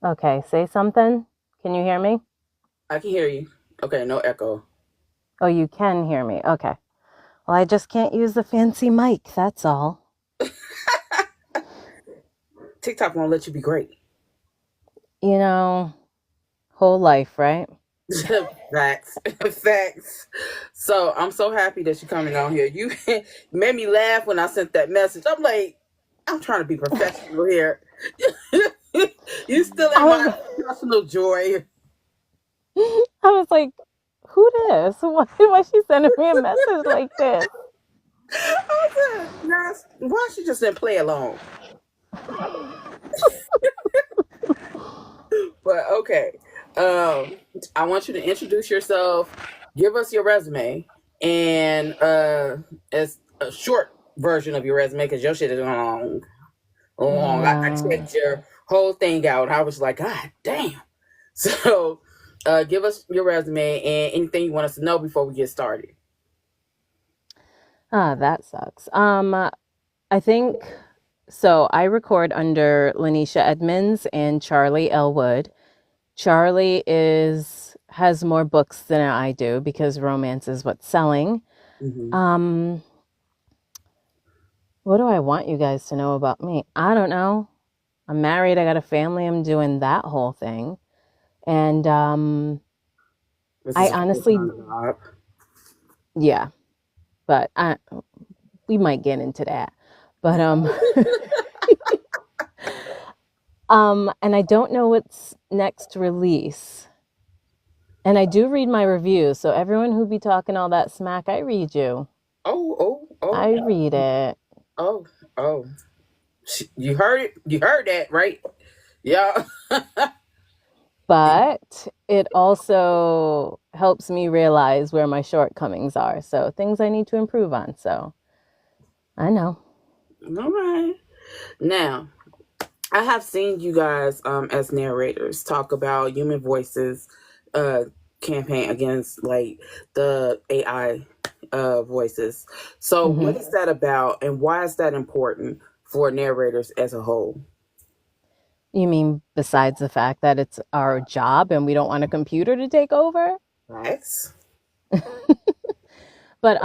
Okay, say something. Can you hear me? I can hear you. Okay, no echo. Oh, you can hear me. Okay. Well, I just can't use the fancy mic, that's all. TikTok won't let you be great. You know, whole life, right? Facts. Facts. So I'm so happy that you're coming on here. You made me laugh when I sent that message. I'm like, I'm trying to be professional here. You still I in my was personal joy. I was like, who this? Why she sending me a message like this? I said, "Yes, why she just didn't play along?" But okay. I want you to introduce yourself, give us your resume, and as a short version of your resume because your shit is long. Long. I Yeah. checked your whole thing out. I was like, God damn. So, give us your resume and anything you want us to know before we get started. Ah, that sucks. I think so. I record under LaNecia Edmonds and Charlie Elwood. Charlie is has more books than I do because romance is what's selling. Hmm. Um, what do I want you guys to know about me? I don't know. I'm married, I got a family, I'm doing that whole thing. And This I is a full honestly, time job. yeah, but we might get into that. But and I don't know what's next release. And I do read my reviews, so everyone who be talking all that smack, I read you. Oh, oh, oh, I read it. oh, oh. You heard it. You heard that, right? Yeah. But it also helps me realize where my shortcomings are. So things I need to improve on. So I know. All right. Now, I have seen you guys as narrators talk about human voices uh campaign against like the AI voices. So what Hmm. is that about and why is that important for narrators as a whole? You mean besides the fact that it's our job and we don't want a computer to take over? Facts. But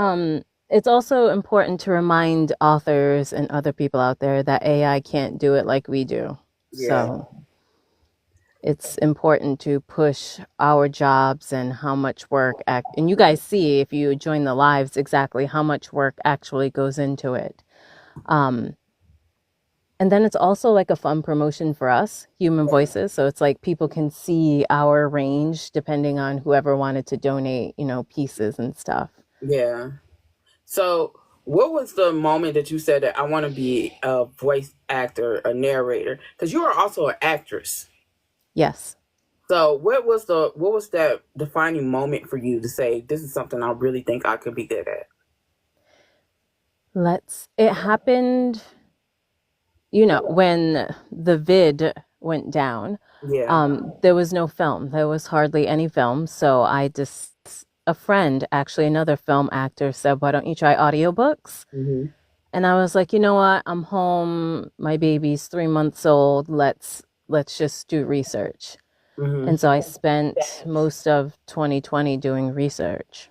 it's also important to remind authors and other people out there that AI can't do it like we do. Yeah. So it's important to push our jobs and how much work and you guys see if you join the lives exactly how much work actually goes into it. Um, and then it's also like a fun promotion for us, human voices. So it's like people can see our range depending on whoever wanted to donate, pieces and stuff. Yeah. So what was the moment that you said that I want to be a voice actor, a narrator? Because you are also an actress. Yes. So what was that defining moment for you to say this is something I really think I could be good at? It happened, when the vid went down, Yeah. there was no film. There was hardly any film. So a friend, actually another film actor, said, why don't you try audiobooks? Hmm. And I was like, you know what? I'm home. My baby's 3 months old. Let's just do research. Hmm. And so I spent most of 2020 doing research.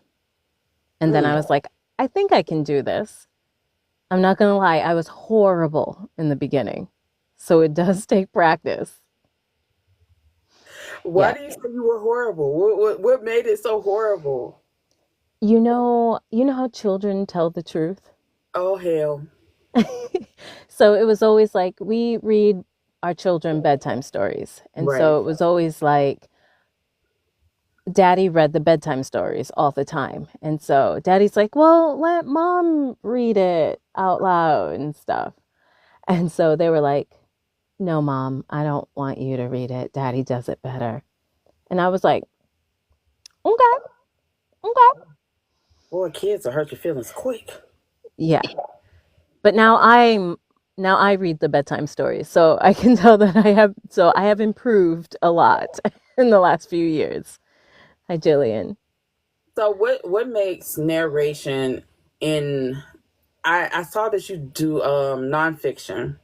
And then I Mm. was like, I think I can do this. I'm not gonna lie, I was horrible in the beginning. So it does take practice. Why Yeah. do you say you were horrible? What made it so horrible? You know how children tell the truth? Oh hell. So it was always like we read our children bedtime stories. And Right. so it was always like daddy read the bedtime stories all the time. And so daddy's like, well, let mom read it out loud and stuff. And so they were like, no, mom, I don't want you to read it. Daddy does it better. And I was like, okay, okay. Boy, kids will hurt your feelings quick. Yeah. But now I read the bedtime stories. So I can tell that I have improved a lot in the last few years. Hi, Jillian. So what makes narration in I saw that you do nonfiction.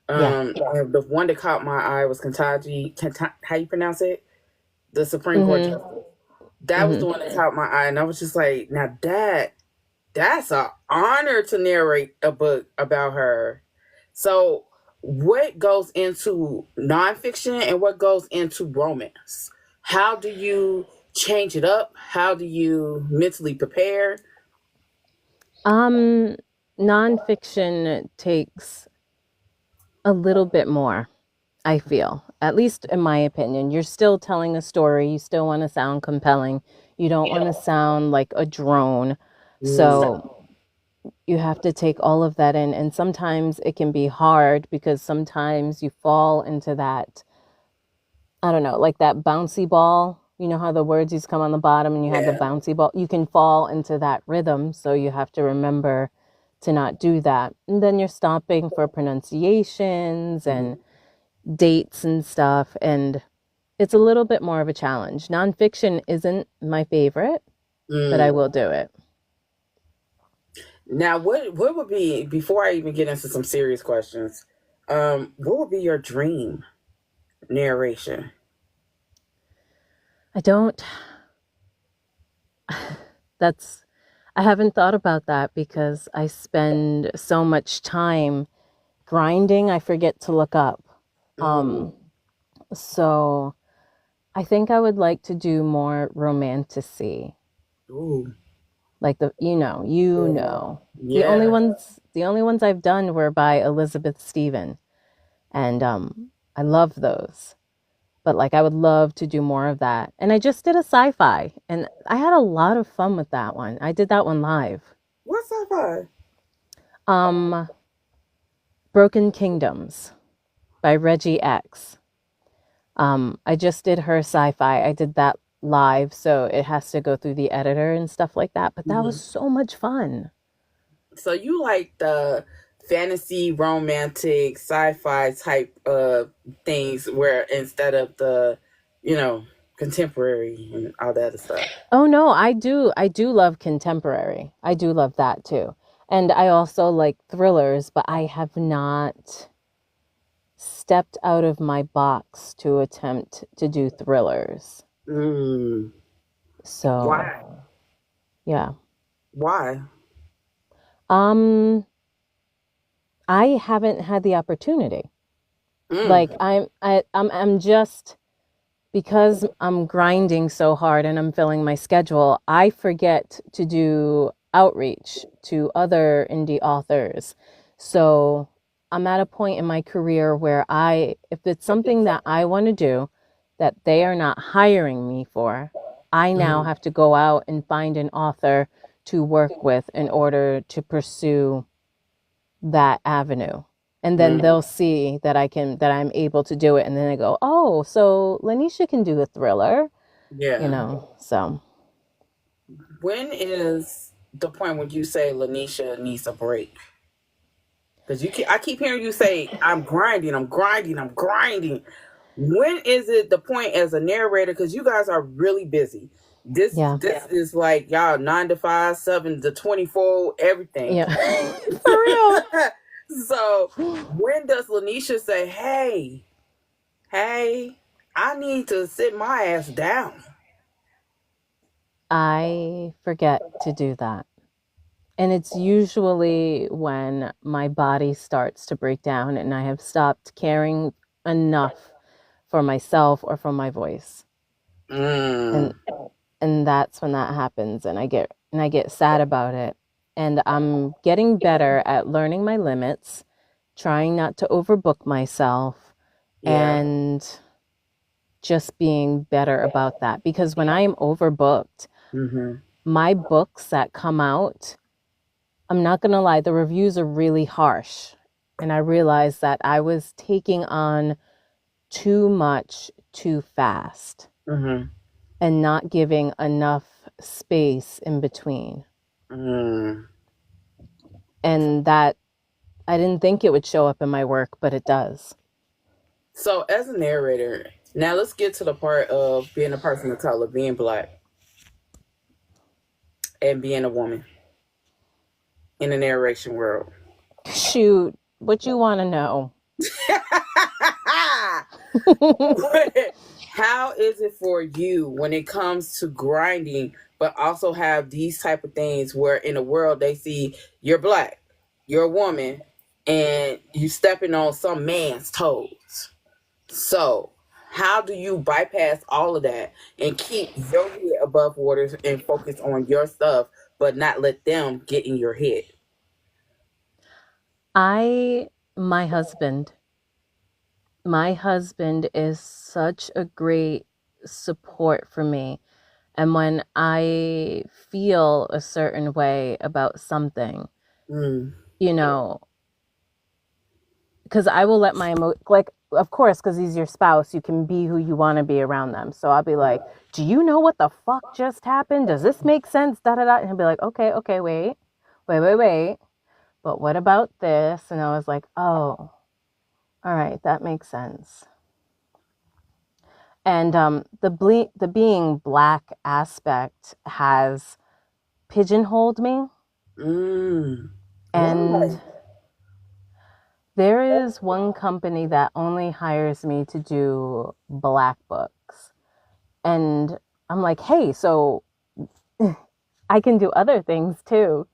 Yeah. And the one that caught my eye was Kentucky. How you pronounce it? The Supreme Court Mhm. justice. That was the Mhm. one that caught my eye, and I was just like, now that's an honor to narrate a book about her. So, what goes into nonfiction and what goes into romance? How do you change it up? How do you mentally prepare? Um Nonfiction takes a little bit more, I feel. At least in my opinion. You're still telling a story, you still want to sound compelling. You don't want to sound like a drone. Mm, So you have to take all of that in, and sometimes it can be hard because sometimes you fall into that, I don't know, like that bouncy ball. You know how the words used to come on the bottom and you had the yeah. bouncy ball? You can fall into that rhythm, so you have to remember to not do that. And then you're stopping for pronunciations and dates and stuff, and it's a little bit more of a challenge. Nonfiction isn't my favorite, but I Mm. will do it. Now, what would be, before I even get into some serious questions? What would be your dream narration? I don't, that's, I haven't thought about that because I spend so much time grinding, I forget to look up. Mm. Um, so I think I would like to do more romanticy. Ooh. Like Yeah. The only Yeah. ones I've done were by Elizabeth Stephen, and I love those. But like I would love to do more of that. And I just did a sci-fi, and I had a lot of fun with that one. I did that one live. What's sci-fi? Um, Broken Kingdoms by Reggie X. I just did her sci-fi. I did that live, so it has to go through the editor and stuff like that. But that was Mhm. so much fun. So you like the fantasy, romantic, sci-fi type of things, where instead of the, you know, contemporary and all that other stuff. Oh no, I do love contemporary. I do love that too. And I also like thrillers, but I have not stepped out of my box to attempt to do thrillers. Mm. So, Why? yeah. Why? Um I haven't had the opportunity. Mm. Like I'm just, because I'm grinding so hard and I'm filling my schedule, I forget to do outreach to other indie authors. So I'm at a point in my career where if it's something that I want to do that they are not hiring me for, I now Mhm. have to go out and find an author to work with in order to pursue that avenue. And then Mm. they'll see that I'm able to do it. And then they go, oh, so LaNecia can do a thriller, Yeah. so. When is the point when you say LaNecia needs a break? Because I keep hearing you say, "I'm grinding, I'm grinding, I'm grinding." When is it the point as a narrator? Because you guys are really busy. Yeah. This is like y'all 9 to 5, 7 to 24, everything. Yeah. For real. So when does LaNecia say, "Hey, I need to sit my ass down"? I forget to do that. And it's usually when my body starts to break down and I have stopped caring enough for myself or for my voice. And Mm, and that's when that happens, and I get sad about it. And I'm getting better at learning my limits, trying not to overbook myself, yeah. and just being better about that, because when I am overbooked, Mm-hmm. my books that come out, I'm not going to lie, the reviews are really harsh. And I realized that I was taking on too much too fast Mm-hmm. and not giving enough space in between. Mm. And that, I didn't think it would show up in my work, but it does. So as a narrator, now let's get to the part of being a person of color, being black, and being a woman in the narration world. Shoot, what you want to know? How is it for you when it comes to grinding, but also have these type of things where in the world they see you're black, you're a woman, and you stepping on some man's toes? So, how do you bypass all of that and keep your head above water and focus on your stuff, but not let them get in your head? I, my husband, my husband is such a great support for me. And when I feel a certain way about something, Mm. you know, because I will let my like, of course, because he's your spouse, you can be who you want to be around them. So I'll be like, "Do you know what the fuck just happened? Does this make sense?" Da da da. And he'll be like, "Okay, okay, wait. But what about this?" And I was like, "Oh, all right, that makes sense." And the being black aspect has pigeonholed me, Mm. and Why? there is one company that only hires me to do black books. And I'm like, hey, so I can do other things too.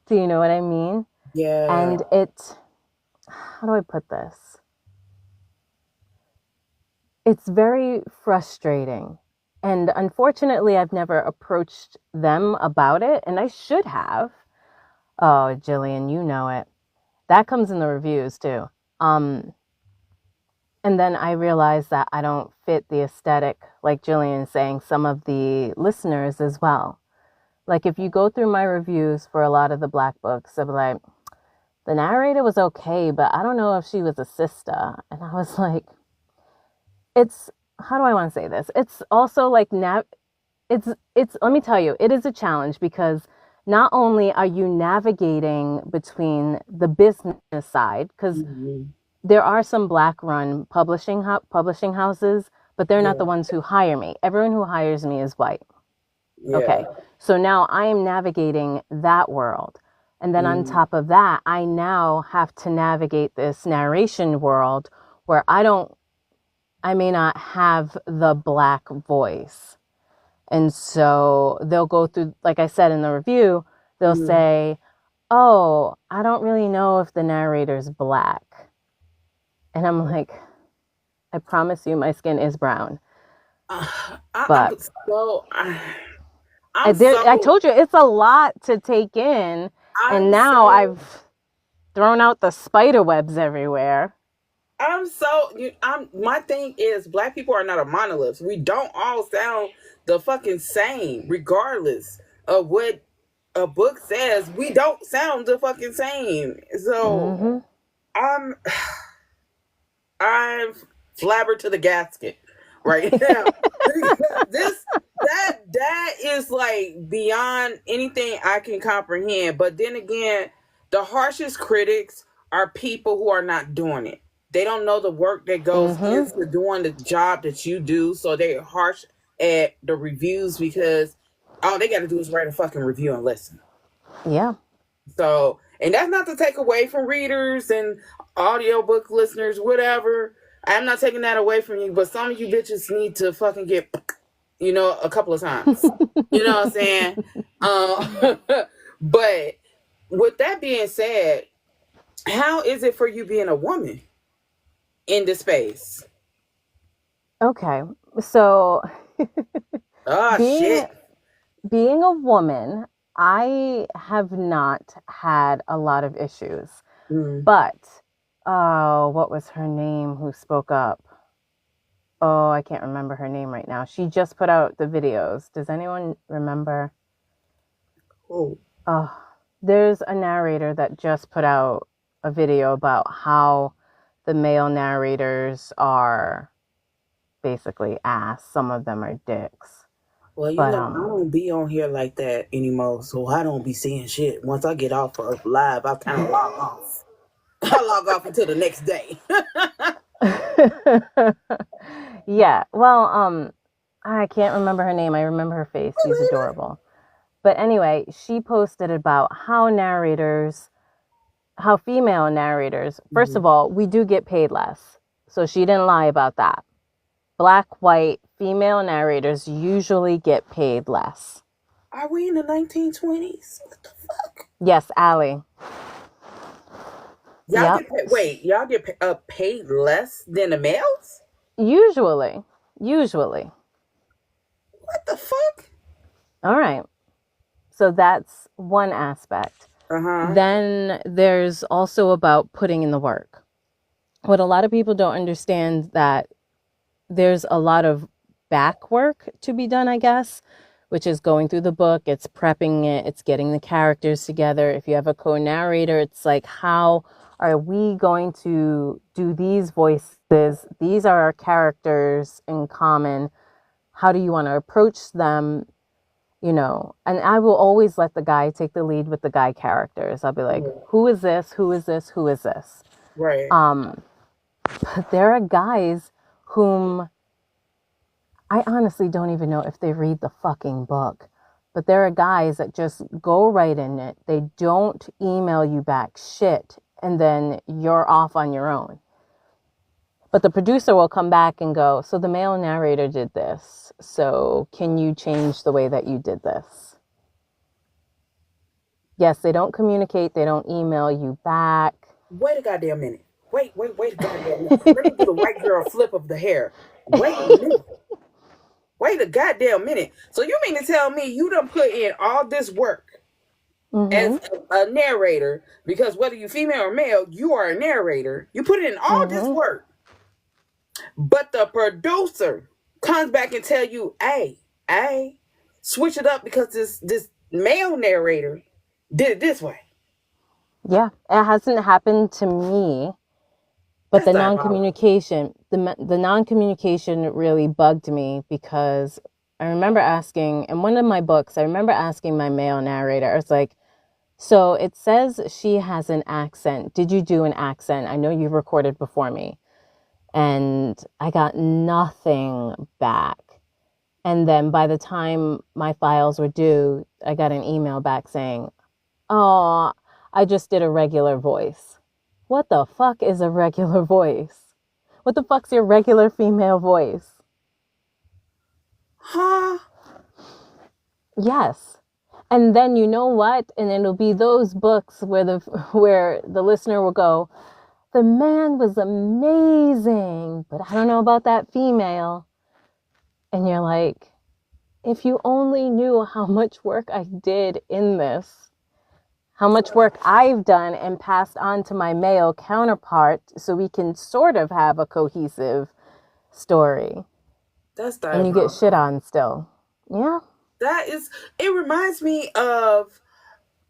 Do you know what I mean? Yeah. And it, how do I put this? It's very frustrating. And unfortunately, I've never approached them about it, and I should have. Oh, Jillian, you know it. That comes in the reviews too. Um, And then I realized that I don't fit the aesthetic, like Jillian is saying, some of the listeners as well. Like if you go through my reviews for a lot of the black books, they'll be like, the narrator was okay, but I don't know if she was a sister. And I was like, it's, how do I want to say this? It's also like, let me tell you, it is a challenge because not only are you navigating between the business side, because Mm-hmm. there are some black run publishing houses, but they're not the Yeah. ones who hire me. Everyone who hires me is white. Yeah. Okay. So now I am navigating that world. And then on Mm. top of that, I now have to navigate this narration world where I may not have the black voice. And so they'll go through, like I said in the review, they'll Mm. say, oh, I don't really know if the narrator's black. And I'm like, I promise you, my skin is brown. I'm But so I'm I so told you, it's a lot to take in. And I'm now so I've thrown out the spider webs everywhere. I'm my thing is black people are not a monolith. We don't all sound the fucking same, regardless of what a book says. We don't sound the fucking same. So Mm-hmm. I'm I'm flabber to the gasket right now. this that is like beyond anything I can comprehend. But then again, the harshest critics are people who are not doing it. They don't know the work that goes Mm-hmm. into doing the job that you do, so they're harsh at the reviews because all they got to do is write a fucking review and listen. Yeah. So, and that's not to take away from readers and audiobook listeners, whatever. I'm not taking that away from you, but some of you bitches need to fucking get, a couple of times. You know what I'm saying? Um, but with that being said, how is it for you being a woman in this space? Okay. So Oh, being shit. being a woman, I have not had a lot of issues. Mm. But oh, what was her name who spoke up? Oh, I can't remember her name right now. She just put out the videos. Does anyone remember? Oh. Oh, there's a narrator that just put out a video about how the male narrators are basically ass. Some of them are dicks. Well, But I don't be on here like that anymore, so I don't be seeing shit. Once I get off of live, I kind of log off. I log off until the next day. yeah, well, I can't remember her name. I remember her face. She's adorable. But anyway, she posted about how narrators how female narrators, first Mm-hmm. of all, we do get paid less. So she didn't lie about that. Black, white, female narrators usually get paid less. Are we in the 1920s? What the fuck? Yes, Allie. Y'all Yep. get paid, wait, y'all get paid less than the males? Usually. Usually. What the fuck? All right. So that's one aspect. Uh-huh. Then there's also about putting in the work. What a lot of people don't understand, that there's a lot of back work to be done, I guess, which is going through the book, it's prepping it, it's getting the characters together. If you have a co-narrator, it's like, how are we going to do these voices? These are our characters in common. How do you want to approach them? And I will always let the guy take the lead with the guy characters. I'll be like, Mhm. who is this? Who is this? Who is this? Right. But there are guys whom I honestly don't even know if they read the fucking book. But there are guys that just go right in it. They don't email you back shit. And then you're off on your own. But the producer will come back and go, so the male narrator did this. So can you change the way that you did this? Yes, they don't communicate. They don't email you back. Wait a goddamn minute. Wait a goddamn minute. Let me do the white girl flip of the hair. Wait a minute. Wait a goddamn minute. So you mean to tell me you done put in all this work Mm-hmm. as a narrator, because whether you female or male, you are a narrator. You put in all this Mm-hmm. work, but the producer comes back and tell you, hey, switch it up because this male narrator did it this way. Yeah, it hasn't happened to me, but That's the diabolical. non-communication, the non-communication really bugged me, because I remember asking in one of my books, I remember asking my male narrator, I was like, so it says she has an accent. Did you do an accent? I know you recorded before me. And I got nothing back. And then by the time my files were due, I got an email back saying, oh, I just did a regular voice. What the fuck is a regular voice? What the fuck's your regular female voice? Huh? Yes. And then you know what? And it'll be those books where the listener will go, the man was amazing, but I don't know about that female. And you're like, if you only knew how much work I did in this, how much work I've done and passed on to my male counterpart, so we can sort of have a cohesive story. That's And you get shit diabolical. on still. Yeah. That is, it reminds me of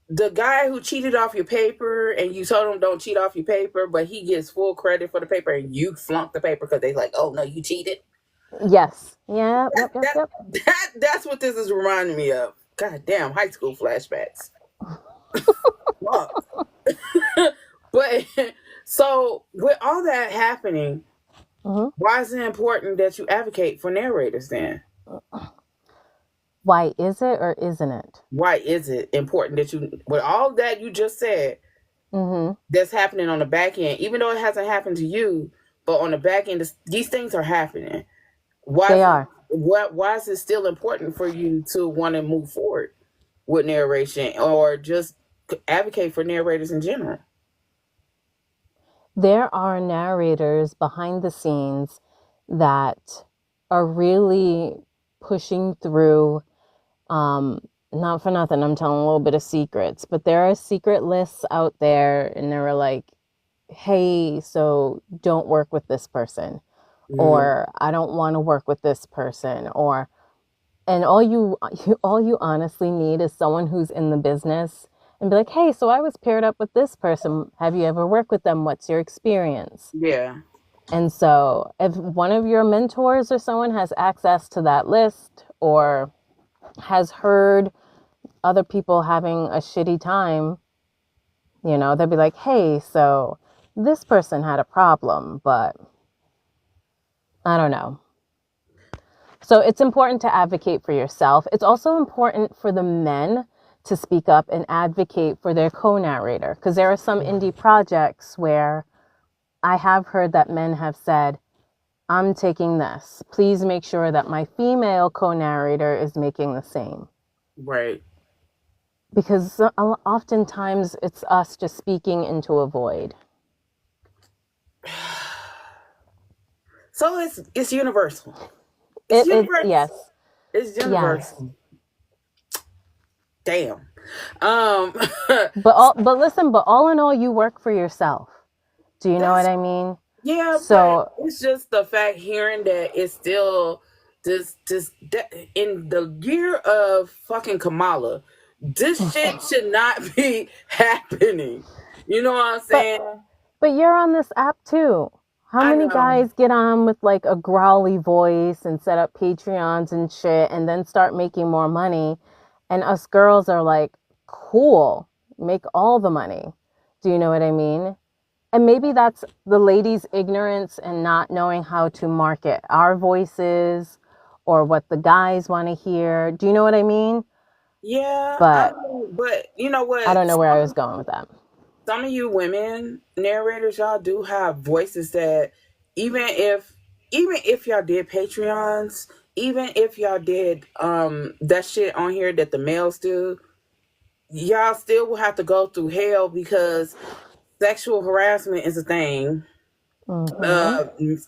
the guy who cheated off your paper and you told him don't cheat off your paper, but he gets full credit for the paper and you flunked the paper because they like, oh no, you cheated. Yes. Yeah. That, Yep. Yep. that, Yep. that's what this is reminding me of. God damn, high school flashbacks. Fuck. But so with all that happening, Mm-hmm. why is it important that you advocate for narrators then? Why is it or isn't it? Why is it important that you, with all that you just said, Mm-hmm. that's happening on the back end, even though it hasn't happened to you, but on the back end, these things are happening. Why They is it, are. why is it still important for you to want to move forward with narration or just advocate for narrators in general? There are narrators behind the scenes that are really pushing through. Not for nothing, I'm telling a little bit of secrets, but there are secret lists out there, and they were like, hey, so don't work with this person, Mm-hmm. or I don't want to work with this person, or and all you honestly need is someone who's in the business and be like, hey, so I was paired up with this person. Have you ever worked with them? What's your experience? Yeah. And so if one of your mentors or someone has access to that list, or has heard other people having a shitty time, they'll be like, hey, so this person had a problem, but I don't know. So it's important to advocate for yourself. It's also important for the men to speak up and advocate for their co-narrator. Because there are some indie projects where I have heard that men have said, I'm taking this. Please make sure that my female co-narrator is making the same. Right. Because oftentimes it's us just speaking into a void. So it's universal. It's universal. Yes. It's universal. Yes. Damn. But listen, but all in all, you work for yourself. Do you know what I mean? Yeah, So but it's just the fact hearing that it's still this in the year of fucking Kamala, this shit should not be happening. You know what I'm saying? but you're on this app too. How I many know. guys get on with like a growly voice and set up Patreons and shit and then start making more money? And us girls are like, cool, make all the money. Do you know what I mean? And maybe that's the ladies' ignorance and not knowing how to market our voices or what the guys want to hear. Do you know what I mean? Yeah, But but you know what? I don't know where I was going with that. Some of you women narrators, y'all do have voices that even if y'all did Patreons, even if y'all did that shit on here that the males do, y'all still will have to go through hell because sexual harassment is a thing.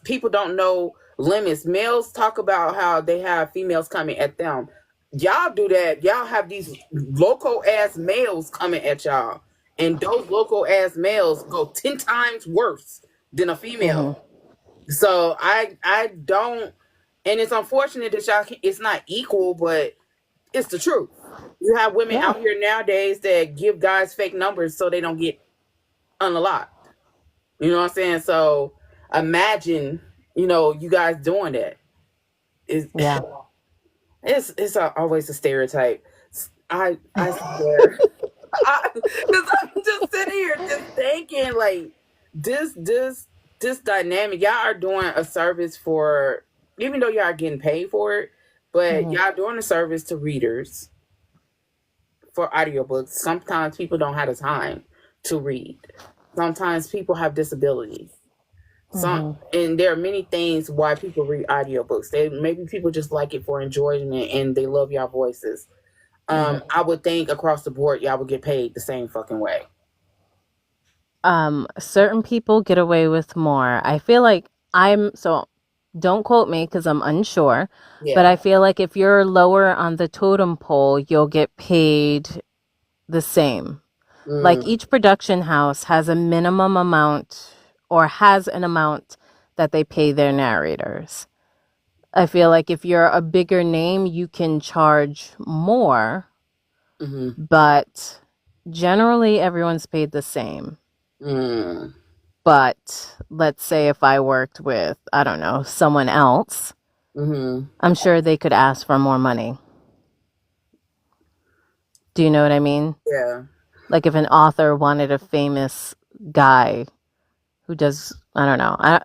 People don't know limits. Males talk about how they have females coming at them. Y'all do that. Y'all have these local ass males coming at y'all, and those local ass males go 10 times worse than a female. So I don't, and it's unfortunate that y'all it's not equal, but it's the truth. You have women Yeah. out here nowadays that give guys fake numbers so they don't get unlocked. You know what I'm saying? So imagine, you guys doing that. It's Yeah. it's always a stereotype. I swear, because I'm just sitting here just thinking like this dynamic. Y'all are doing a service for, even though y'all are getting paid for it, but y'all doing a service to readers for audiobooks. Sometimes people don't have the time to read. Sometimes people have disabilities. And there are many things why people read audiobooks. Maybe people just like it for enjoyment and they love y'all voices. I would think across the board y'all would get paid the same fucking way. Certain people get away with more. I feel like don't quote me because I'm unsure, but Yeah. I feel like if you're lower on the totem pole, you'll get paid the same. Like each production house has a minimum amount or has an amount that they pay their narrators. I feel like if you're a bigger name, you can charge more, but generally everyone's paid the same. But let's say if I worked with, I don't know, someone else, I'm sure they could ask for more money. Do you know what I mean? Yeah. Like if an author wanted a famous guy who does, I don't know,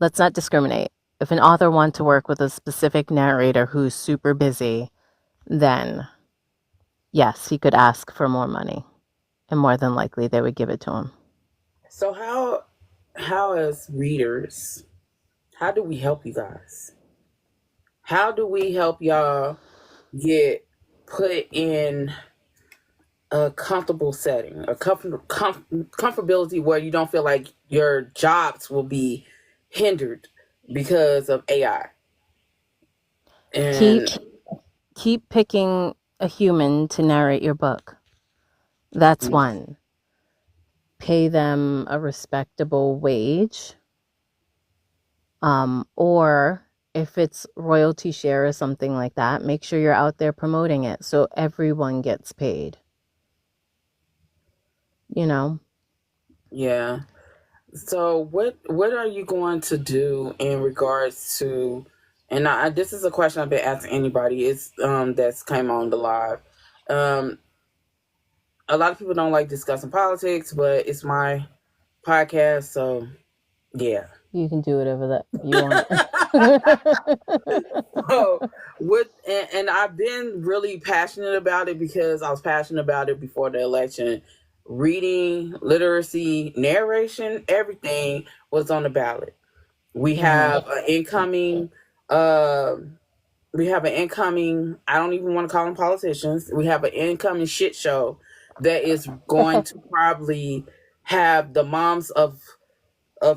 let's not discriminate. If an author wanted to work with a specific narrator who's super busy, then yes, he could ask for more money. And more than likely they would give it to him. So how as readers, how do we help you guys? How do we help y'all get put in a comfortable setting, a comfortability where you don't feel like your jobs will be hindered because of AI? Keep And keep picking a human to narrate your book. That's one. Pay them a respectable wage. Or if it's royalty share or something like that, make sure you're out there promoting it so everyone gets paid. You know? yeah. So what are you going to do in regards to, and this is a question I've been asking anybody is that's came on the live. Um a lot of people don't like discussing politics, but it's my podcast, so yeah. You can do whatever that you want. So and I've been really passionate about it because I was passionate about it before the election. Reading, literacy, narration, everything was on the ballot. We Mhm. have an incoming uh we have an incoming, I don't even want to call them politicians. We have an incoming shit show that is going to probably have the moms of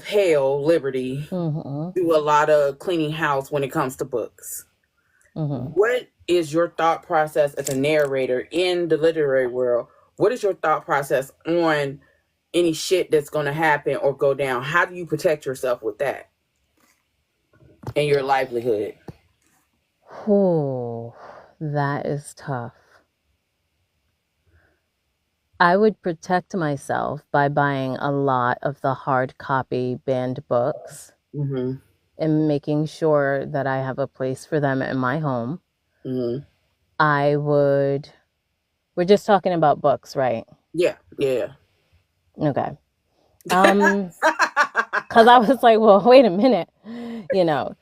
hell, Liberty, Mhm. do a lot of cleaning house when it comes to books. Mhm. What is your thought process as a narrator in the literary world? What is your thought process on any shit that's going to happen or go down? How do you protect yourself with that and your livelihood? Oh, that is tough. I would protect myself by buying a lot of the hard copy banned books Mm-hmm. and making sure that I have a place for them in my home. Mm-hmm. I would, we're just talking about books, right? Yeah, yeah. Okay. Cause I was like, well, wait a minute, you know,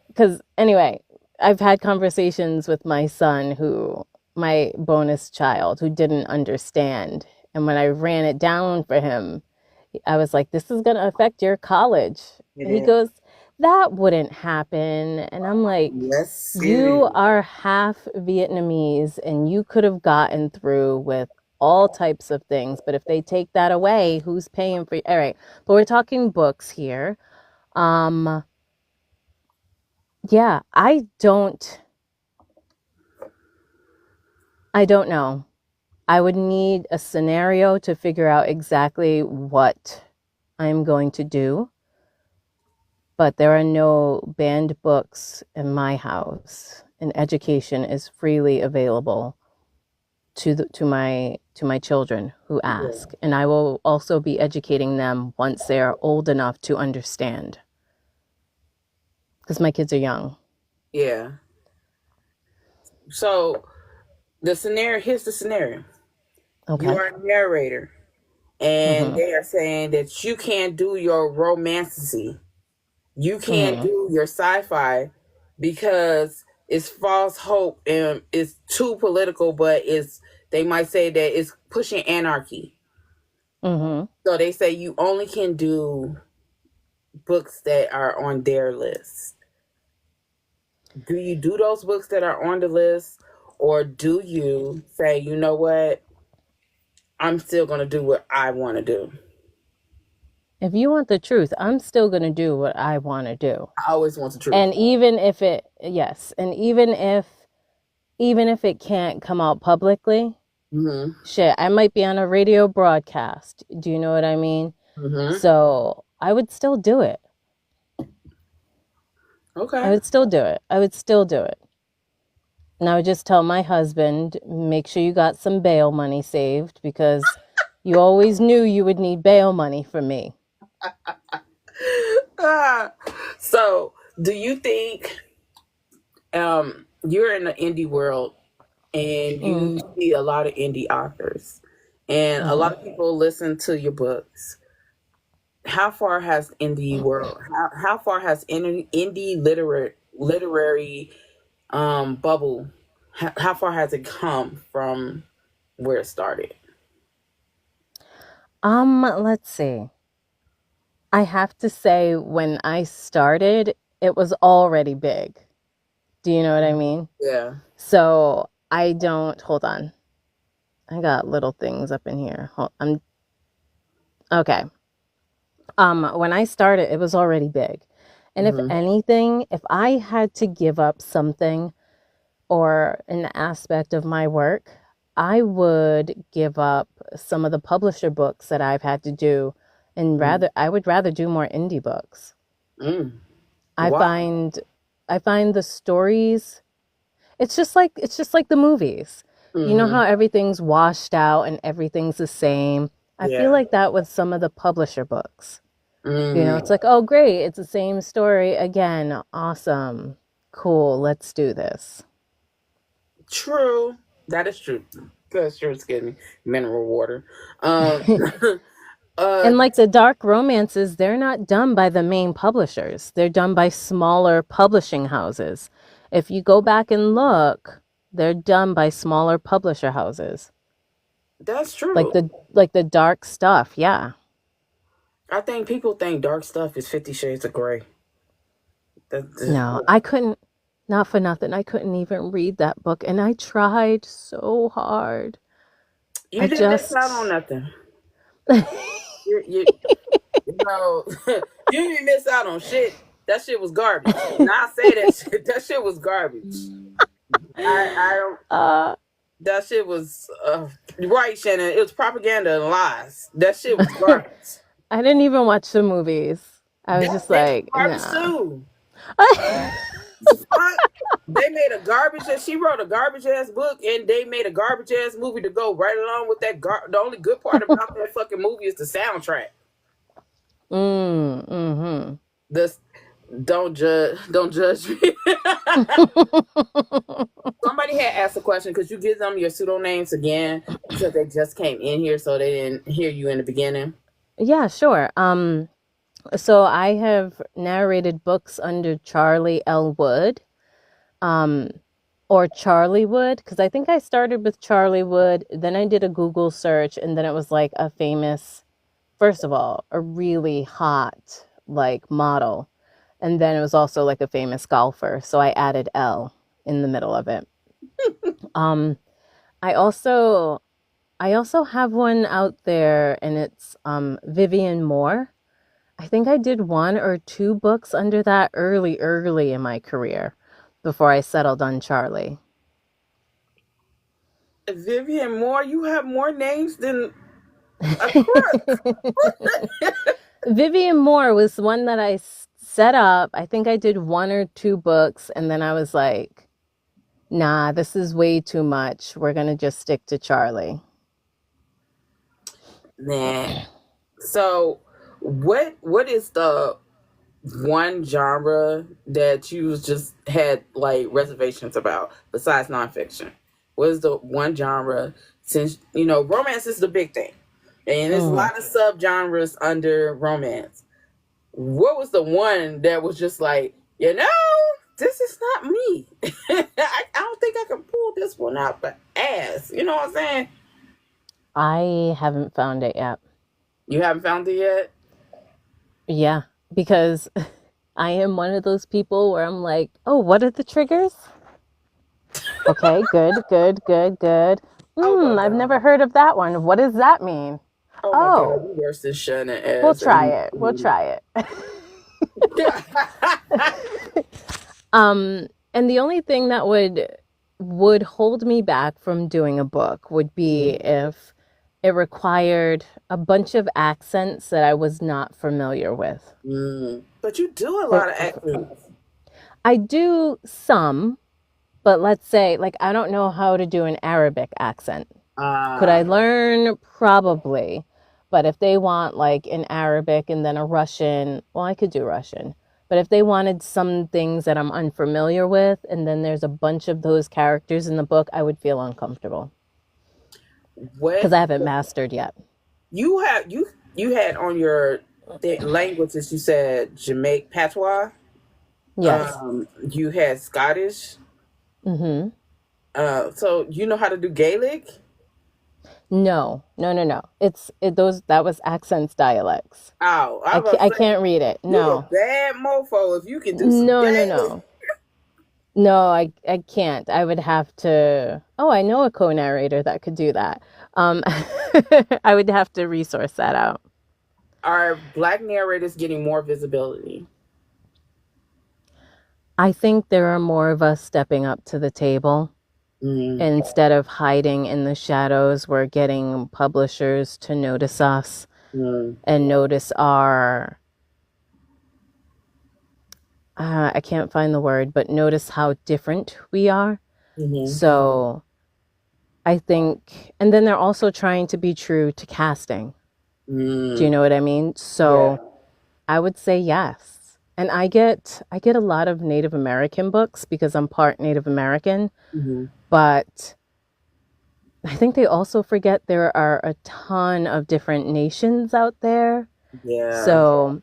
because anyway, I've had conversations with my son my bonus child who didn't understand. And when I ran it down for him, I was like, this is going to affect your college. It He is. goes, that wouldn't happen. And I'm like, Yes, it you is. are half Vietnamese and you could have gotten through with all types of things. But if they take that away, who's paying for you? All right. But we're talking books here. Um, yeah, I don't know. I would need a scenario to figure out exactly what I'm going to do, but there are no banned books in my house, and education is freely available to my children who Yeah. ask, and I will also be educating them once they are old enough to understand, because my kids are young. Yeah. So here's the scenario. You Okay. are a narrator and Mhm. they are saying that you can't do your romantasy. You can't Mhm. do your sci-fi because it's false hope and it's too political, but it's they might say that it's pushing anarchy. Mhm. So they say you only can do books that are on their list. Do you do those books that are on the list, or do you say, you know what, I'm still going to do what I want to do? If you want the truth, I'm still going to do what I want to do. I always want the truth. And even if it yes, and even if it can't come out publicly, Mm-hmm. shit, I might be on a radio broadcast. Do you know what I mean? Mm-hmm. So, I would still do it. I Okay. would still do it. I would still do it. And I would just tell my husband, make sure you got some bail money saved because you always knew you would need bail money from me. Ah, so, do you think you're in the indie world and Mm, you see a lot of indie authors and a mhm. lot of people listen to your books? How far has indie world? How far has indie literary bubble? How far has it come from where it started? Let's see. I have to say, when I started, it was already big. Do you know what I mean? Yeah. So I don't, hold on. I got little things up in here. I'm okay. When I started, it was already big. And if Hmm. anything, if I had to give up something or an aspect of my work, I would give up some of the publisher books that I've had to do and I would rather do more indie books. Mm. I Wow. find I find the stories, it's just like the movies. You know how Hmm. everything's washed out and everything's the same? I feel Yeah. like that with some of the publisher books. It's Mm. like, oh great, it's the same story again. Awesome. Cool, let's do this. True. That is true. That's true. Excuse me. Mineral water. Um. Uh, And like the dark romances, they're not done by the main publishers. They're done by smaller publishing houses. If you go back and look, they're done by smaller publisher houses. that's true. Like the dark stuff, yeah. I think people think dark stuff is 50 Shades of Grey. No, I couldn't, not for nothing. I couldn't even read that book and I tried so hard. You I didn't miss out on just nothing. You know, you didn't miss out on shit. That shit was garbage. Now I say that shit. That shit was garbage. I don't. uh That shit was right, Shannon. It was propaganda and lies. That shit was garbage. I didn't even watch the movies. I was just They was like, garbage nah. too. The fuck? They made a garbage and she wrote a garbage ass book and they made a garbage ass movie to go right along with that. The only good part about that fucking movie is the soundtrack. Mm-hmm. This don't judge me. Somebody had asked a question. Could you give them your pseudonames again because they just came in here, so they didn't hear you in the beginning? Yeah, sure. So I have narrated books under Charlie L. Wood, um, or Charlie Wood, because I think I started with Charlie Wood, then I did a Google search, and then it was like a famous, first of all, a really hot like model, and then it was also like a famous golfer, so I added L in the middle of it. Um, I also I also have one out there, and it's Vivian Moore. I think I did one or two books under that early in my career before I settled on Charlie. Vivian Moore, you have more names than a crook. Vivian Moore was one that I set up. I think I did one or two books, and then I was like, nah, this is way too much. We're going to just stick to Charlie. Nah. So, what is the one genre that you just had like reservations about besides nonfiction? What is the one genre, since romance is the big thing and there's a Mm. lot of subgenres under romance? What was the one that was just like, this is not me? I don't think I can pull this one out the ass. You know what I'm saying? I haven't found it yet. You haven't found it yet? Yeah, because I am one of those people where I'm like, oh, what are the triggers? Okay, good, good, good, good. Oh my I've god. never heard of that one. What does that mean? Oh my god, Oh, you worse than Shannon we'll as try it. We'll try it. And the only thing that would hold me back from doing a book would be if it required a bunch of accents that I was not familiar with. But you do a For, lot of accents. I do some, but let's say, like, I don't know how to do an Arabic accent. Could I Uh, learn? Probably. But if they want like an Arabic and then a Russian, well, I could do Russian. But if they wanted some things that I'm unfamiliar with, and then there's a bunch of those characters in the book, I would feel uncomfortable because what I haven't mastered yet. you had on your languages? You said Jamaican patois. Yes. You had Scottish. Mm-hmm. So you know how to do Gaelic? No, no, no, no. Those that was accents dialects. Oh, I was I about to say can't read it. you a No. bad mofo if you can do some No, no, Gaelic. no. No, I can't. I would have to. Oh, I know a co-narrator that could do that. I would have to resource that out. Are black narrators getting more visibility? I think there are more of us stepping up to the table Mm, instead of hiding in the shadows. We're getting publishers to notice us mm, and notice our, I can't find the word, but notice how different we are. mm-hmm, So I think, and then they're also trying to be true to casting. Do you mm, know what I mean? yeah. So I would say yes. And I get a lot of Native American books because I'm part Native American, Mm-hmm. but I think they also forget there are a ton of different nations out there. Yeah. So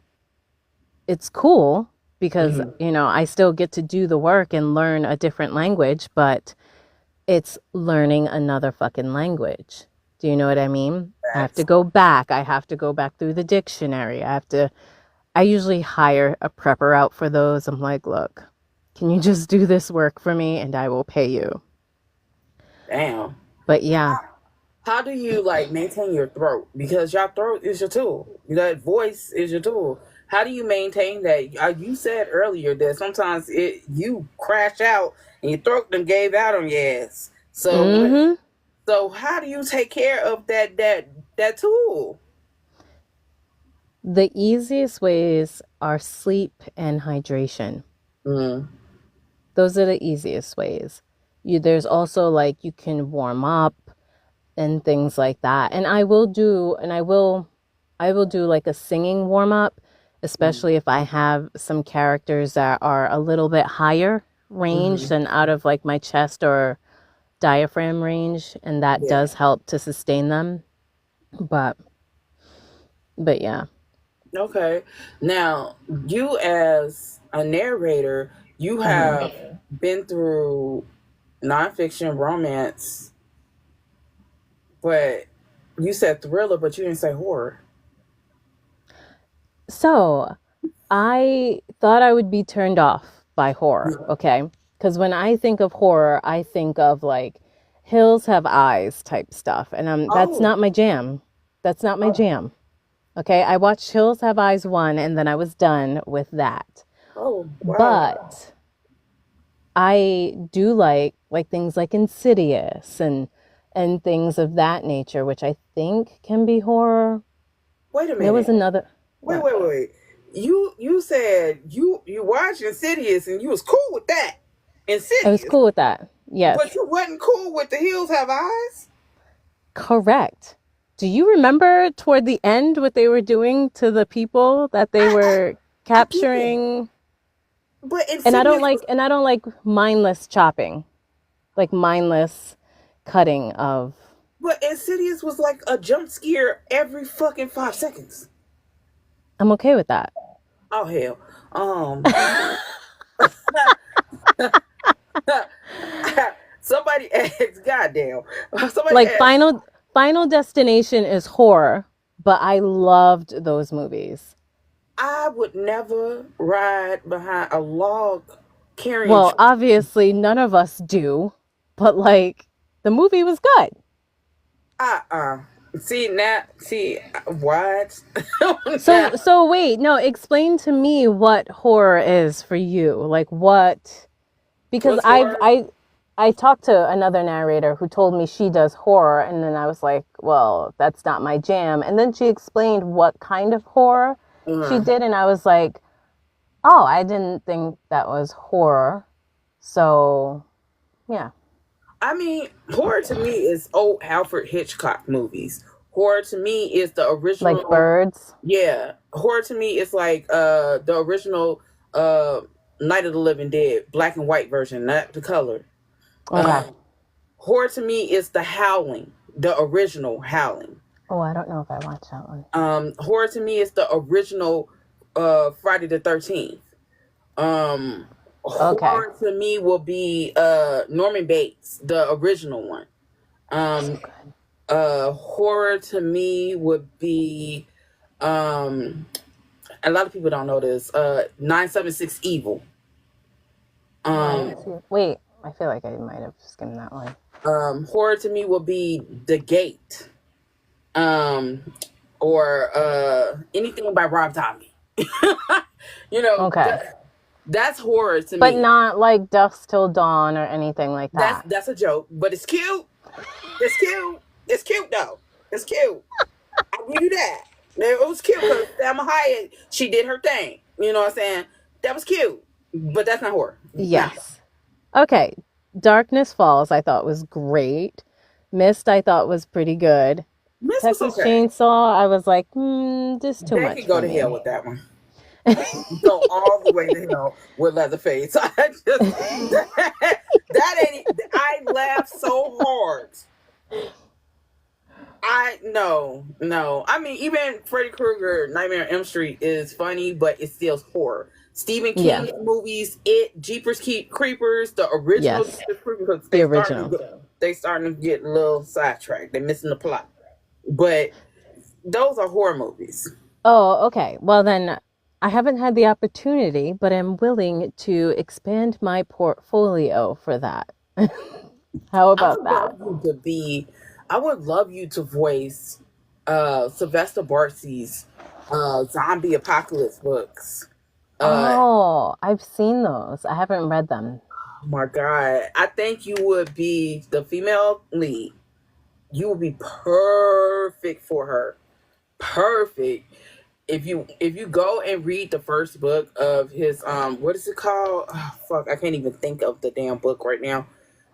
it's cool because, Hmm. I still get to do the work and learn a different language, but it's learning another fucking language. Do you know what I mean? I have to Facts. go back. I have to go back through the dictionary. I usually hire a prepper out for those. I'm like, look, can you just do this work for me and I will pay you? Damn. But yeah. How do you like maintain your throat? Because your throat is your tool. That voice is your tool. How do you maintain that? You said earlier that sometimes you crash out and your throat done gave out on your ass. Hmm. So how do you take care of that tool? The easiest ways are sleep and hydration. Mm. Those are the easiest ways. There's also like you can warm up and things like that. And I will do like a singing warm up, especially if I have some characters that are a little bit higher range Mm-hmm. than out of like my chest or diaphragm range, and that Yeah. does help to sustain them. But yeah. Okay. Now, you as a narrator, you Hmm. have been through nonfiction romance, but you said thriller, but you didn't say horror. So I thought I would be turned off by horror, okay? Because when I think of horror, I think of like hills have eyes type stuff. And that's Oh, not my jam. That's not my jam. Okay. I watched Hills Have Eyes 1 and then I was done with that. oh, wow. But I do like things like Insidious and things of that nature, which I think can be horror. Wait a There was minute. another Wait, what? wait, wait. You said you watched Insidious and you was cool with that. I was Insidious, cool with that. but Yes. you wasn't cool with The Hills Have Eyes. Correct. Do you remember toward the end what they were doing to the people that they I were I did, capturing? but Insidious was. And I don't like mindless chopping, like mindless cutting of. But Insidious was like a jump scare every fucking 5 seconds. I'm okay with that. Oh hell. Um. Somebody asked. Goddamn. Somebody Like asked. Final Destination is horror, but I loved those movies. I would never ride behind a log carrying. Well, obviously none of us do, but like the movie was good. Uh. See now. See what? Now, So wait, no, explain to me what horror is for you. Like what because what's horror? I talked to another narrator who told me she does horror and then I was like, well, that's not my jam. And then she explained what kind of horror she Uh, did and I was like, "Oh, I didn't think that was horror." So, yeah. I mean, horror to me is old Alfred Hitchcock movies. Horror to me is the Like original. birds. Yeah, horror to me is like the original Night of the Living Dead, black and white version, not the color. Okay. Um, horror to me is the Howling, the original Howling. Oh, I don't know if I watched that one. Horror to me is the original Friday the 13th. Um, Okay. horror to me will be Norman Bates, the original one. So Um, good. horror to me would be um a lot of people don't know this. 976 Evil. Um, Wait, I feel like I might have skimmed that one. horror to me will be The Gate. Um, or anything by Rob Zombie. you know, Okay. that's horror to But me. not like Dusk Till Dawn or anything like That's that. that's a joke, but it's cute. It's cute. It's cute though. It's cute. I'll give you that. It was cute because Selma Hayek, she did her thing. You know what I'm saying? That was cute, but that's not horror. Nah. Yes. Okay. Darkness Falls I thought was great. Mist I thought was pretty good. Miss was Texas okay. Chainsaw I was like, this too They could much go for to hell me. with that one. Go all the way to hell with Leatherface. I just that ain't. I laughed so hard No. I mean, even Freddy Krueger, Nightmare on Elm Street is funny, but it's still horror. Stephen Yeah. King movies, It, Jeepers Keep Creepers, the original Yes. Jeepers Creepers, The original. they starting to get a little sidetracked. They're missing the plot, but those are horror movies. Oh, okay. Well, then I haven't had the opportunity, but I'm willing to expand my portfolio for that. How I about would love that? you to be. I would love you to voice Sylvester Bartzy's zombie apocalypse books. Uh, Oh, I've seen those. I haven't read them. oh my god, I think you would be the female lead. You would be perfect for her. Perfect. If you go and read the first book of his what is it called? Oh, fuck, I can't even think of the damn book right now.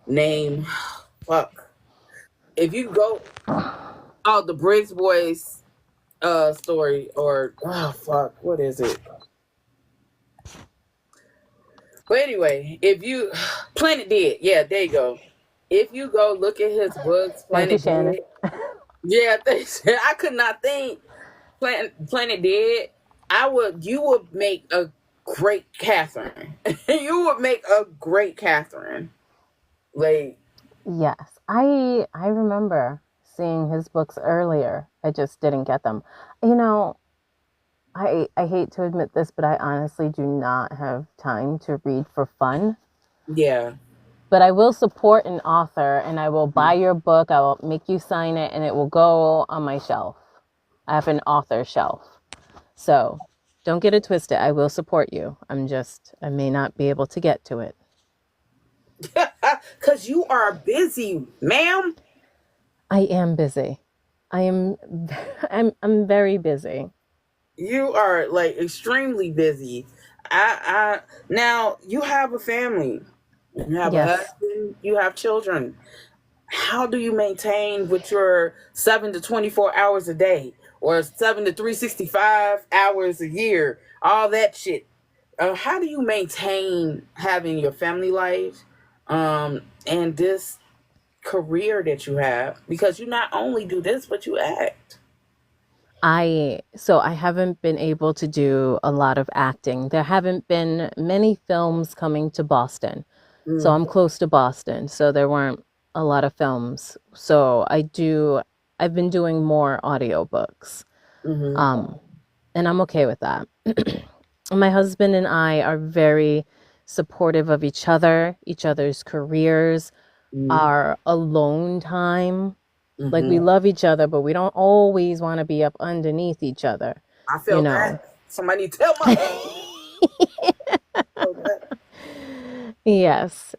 Name, fuck. If you go, oh, the Briggs Boys story, or oh fuck, what is it? But anyway, if you Planet Dead, yeah, there you go. If you go look at his books, Thank you, Planet Shannon. Dead, yeah, I could not think Planet Dead. You would make a great Catherine. You would make a great Catherine. Like, Yes, I remember seeing his books earlier. I just didn't get them. You know, I hate to admit this, but I honestly do not have time to read for fun. yeah. But I will support an author and I will buy your book. I will make you sign it and it will go on my shelf. I have an author shelf. So don't get it twisted. I will support you. I may not be able to get to it. Because you are busy, ma'am. I am busy. I am, I'm very busy. You are like extremely busy. Now you have a family. You have a Yes. husband. You have children. How do you maintain with your 7 to 24 hours a day, or 7 to 365 hours a year, all that shit? How do you maintain having your family life, and this career that you have? Because you not only do this, but you act. I haven't been able to do a lot of acting. There haven't been many films coming to Boston. So Mm, I'm close to Boston, so there weren't a lot of films. I've been doing more audiobooks. mm-hmm, Um, and I'm okay with that. My husband and I are very supportive of each other's careers, mm-hmm, our alone time. Like we mm-hmm. love each other, but we don't always want to be up underneath each other, I you felt know. that. Somebody tell my husband. I felt that. Yes.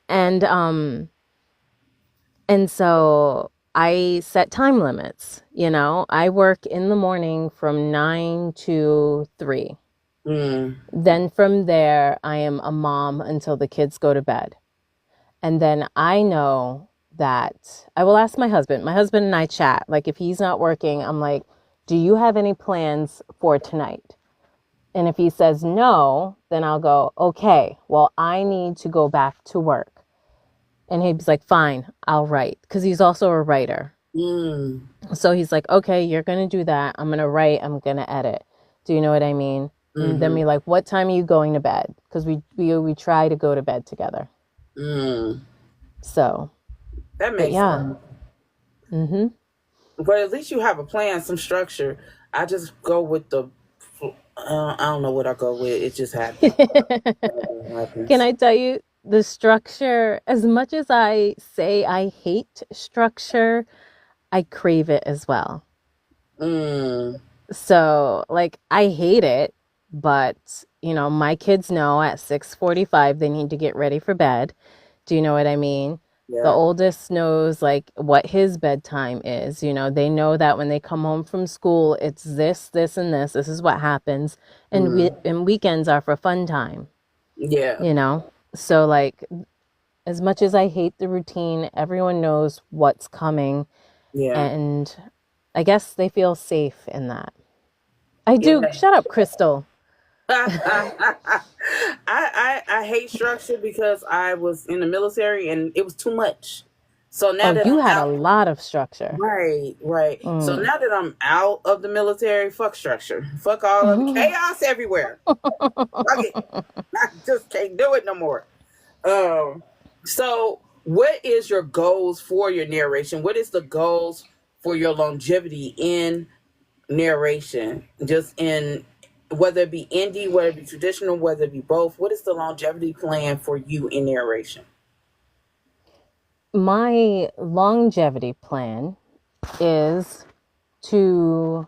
And so I set time limits, you know. I work in the morning from 9 to 3. Mm, Then from there, I am a mom until the kids go to bed. And then I know that I will ask my husband. My husband and I chat. Like if he's not working, I'm like, "Do you have any plans for tonight?" And if he says no, then I'll go, "Okay, well, I need to go back to work." And he's like, "Fine, I'll write." Because he's also a writer. mm, So he's like, "Okay, you're going to do that. I'm going to write. I'm going to edit." Do you know what I mean? And then mm-hmm, we like, "What time are you going to bed?" Because we try to go to bed together. mm. So, That but makes yeah. sense. Mm-hmm. But at least you have a plan, some structure. I just go with the. I don't know what I go with. It just happens. It Can happens. I tell you the structure? As much as I say I hate structure, I crave it as well. Mm, So, like, I hate it, but my kids know at 6:45 they need to get ready for bed. Do you know what I mean? The yeah. oldest knows like what his bedtime is. They know that when they come home from school, it's this, this, and this. This is what happens. Mm, And weekends are for fun time, yeah. you know? So like as much as I hate the routine, everyone knows what's coming Yeah. and I guess they feel safe in that. I Yeah. do. Shut up, Crystal. I hate structure because I was in the military and it was too much. So now Oh, that you I'm had a out, lot of structure. right. So Mm. now that I'm out of the military, fuck structure. Fuck all of the chaos everywhere. Fuck it. I just can't do it no more. Um, so what is your goals for your narration? What is the goals for your longevity in narration? Just in whether it be indie, whether it be traditional, whether it be both. What is the longevity plan for you in narration? My longevity plan is to,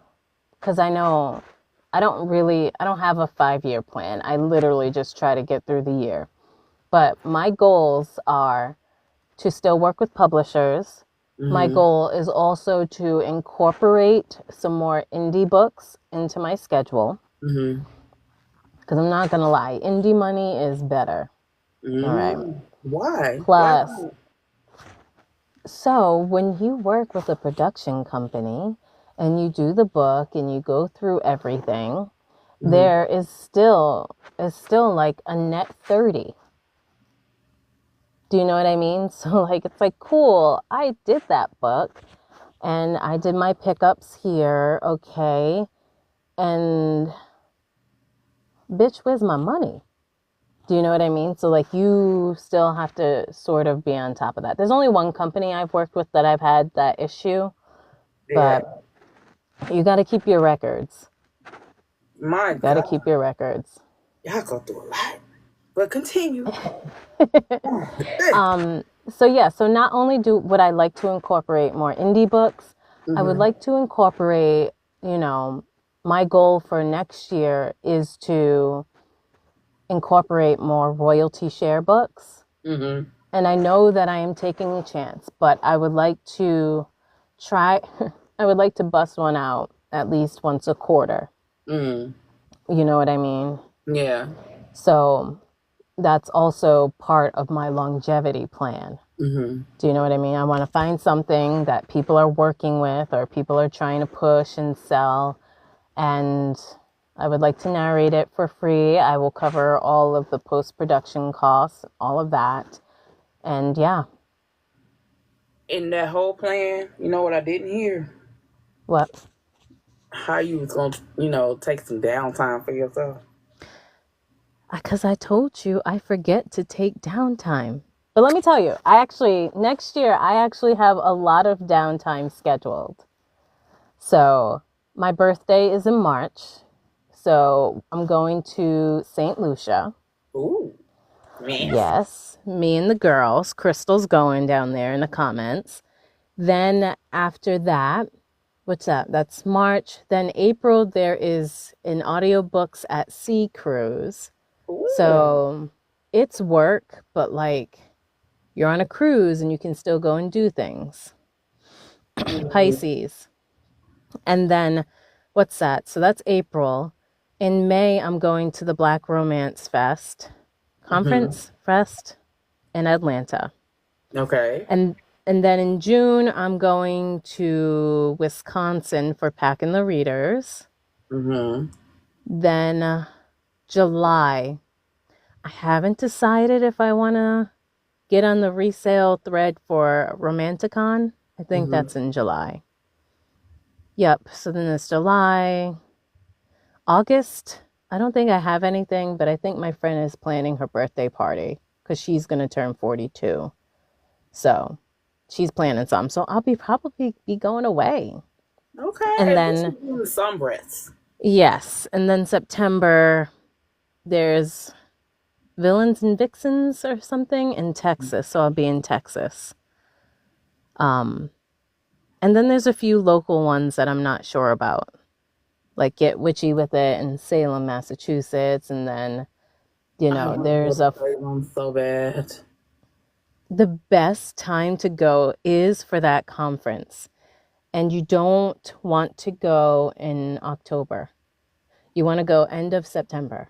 because I don't have a 5 year plan. I literally just try to get through the year. But my goals are to still work with publishers. My Mm-hmm. goal is also to incorporate some more indie books into my schedule. Mm-hmm. Because I'm not going to lie, indie money is better. All right. Mm-hmm. Why? Why? Plus, so when you work with a production company and you do the book and you go through everything, Mm-hmm. there is still like a net 30. Do you know what I mean? So like it's like cool, I did that book and I did my pickups here, okay? And bitch, where's my money? Do you know what I mean? So like you still have to sort of be on top of that. There's only one company I've worked with that I've had that issue, Yeah. but you got to keep your records. My You got to God. keep your records. Y'all go through a lot. But continue. So yeah, so not only would I like to incorporate more indie books, I would Mm-hmm. like to incorporate, my goal for next year is to incorporate more royalty share books. Mm-hmm. And I know that I am taking a chance, but I would like to try, I would like to bust one out at least once a quarter. Mm-hmm. You know what I mean? Yeah. So that's also part of my longevity plan. Mm-hmm. Do you know what I mean? I want to find something that people are working with or people are trying to push and sell. And I would like to narrate it for free. I will cover all of the post production costs, all of that. And yeah, In that whole plan, you know what I didn't hear? what? How you was gonna, take some downtime for yourself. Because I told you I forget to take downtime. But let me tell you, next year, I actually have a lot of downtime scheduled. So my birthday is in March. So I'm going to St. Lucia. Ooh, man. Yes, me and the girls. Crystal's going down there in the comments. Then after that, what's that? That's March. Then April, there is an audiobooks at sea cruise. Ooh. So it's work, but like you're on a cruise and you can still go and do things. Mm-hmm. Pisces. And then what's that? So that's April. In May, I'm going to the Black Romance Fest, Mm-hmm. Conference Fest in Atlanta. Okay. And and then in June, I'm going to Wisconsin for Packing the Readers. Mm-hmm. Then July, I haven't decided if I want to get on the resale thread for Romanticon. I think Mm-hmm. that's in July. Yep. So then it's July. August, I don't think I have anything, but I think my friend is planning her birthday party because she's going to turn 42. So she's planning some. So I'll probably be going away. Okay. And At least then, you're doing some breaths. yes. And then September, there's Villains and Vixens or something in Texas. So I'll be in Texas. Um, and then there's a few local ones that I'm not sure about, like Get Witchy with It in Salem, Massachusetts. And then, I want to go there's to Salem so bad. the best time to go is for that conference. And you don't want to go in October. You want to go end of September.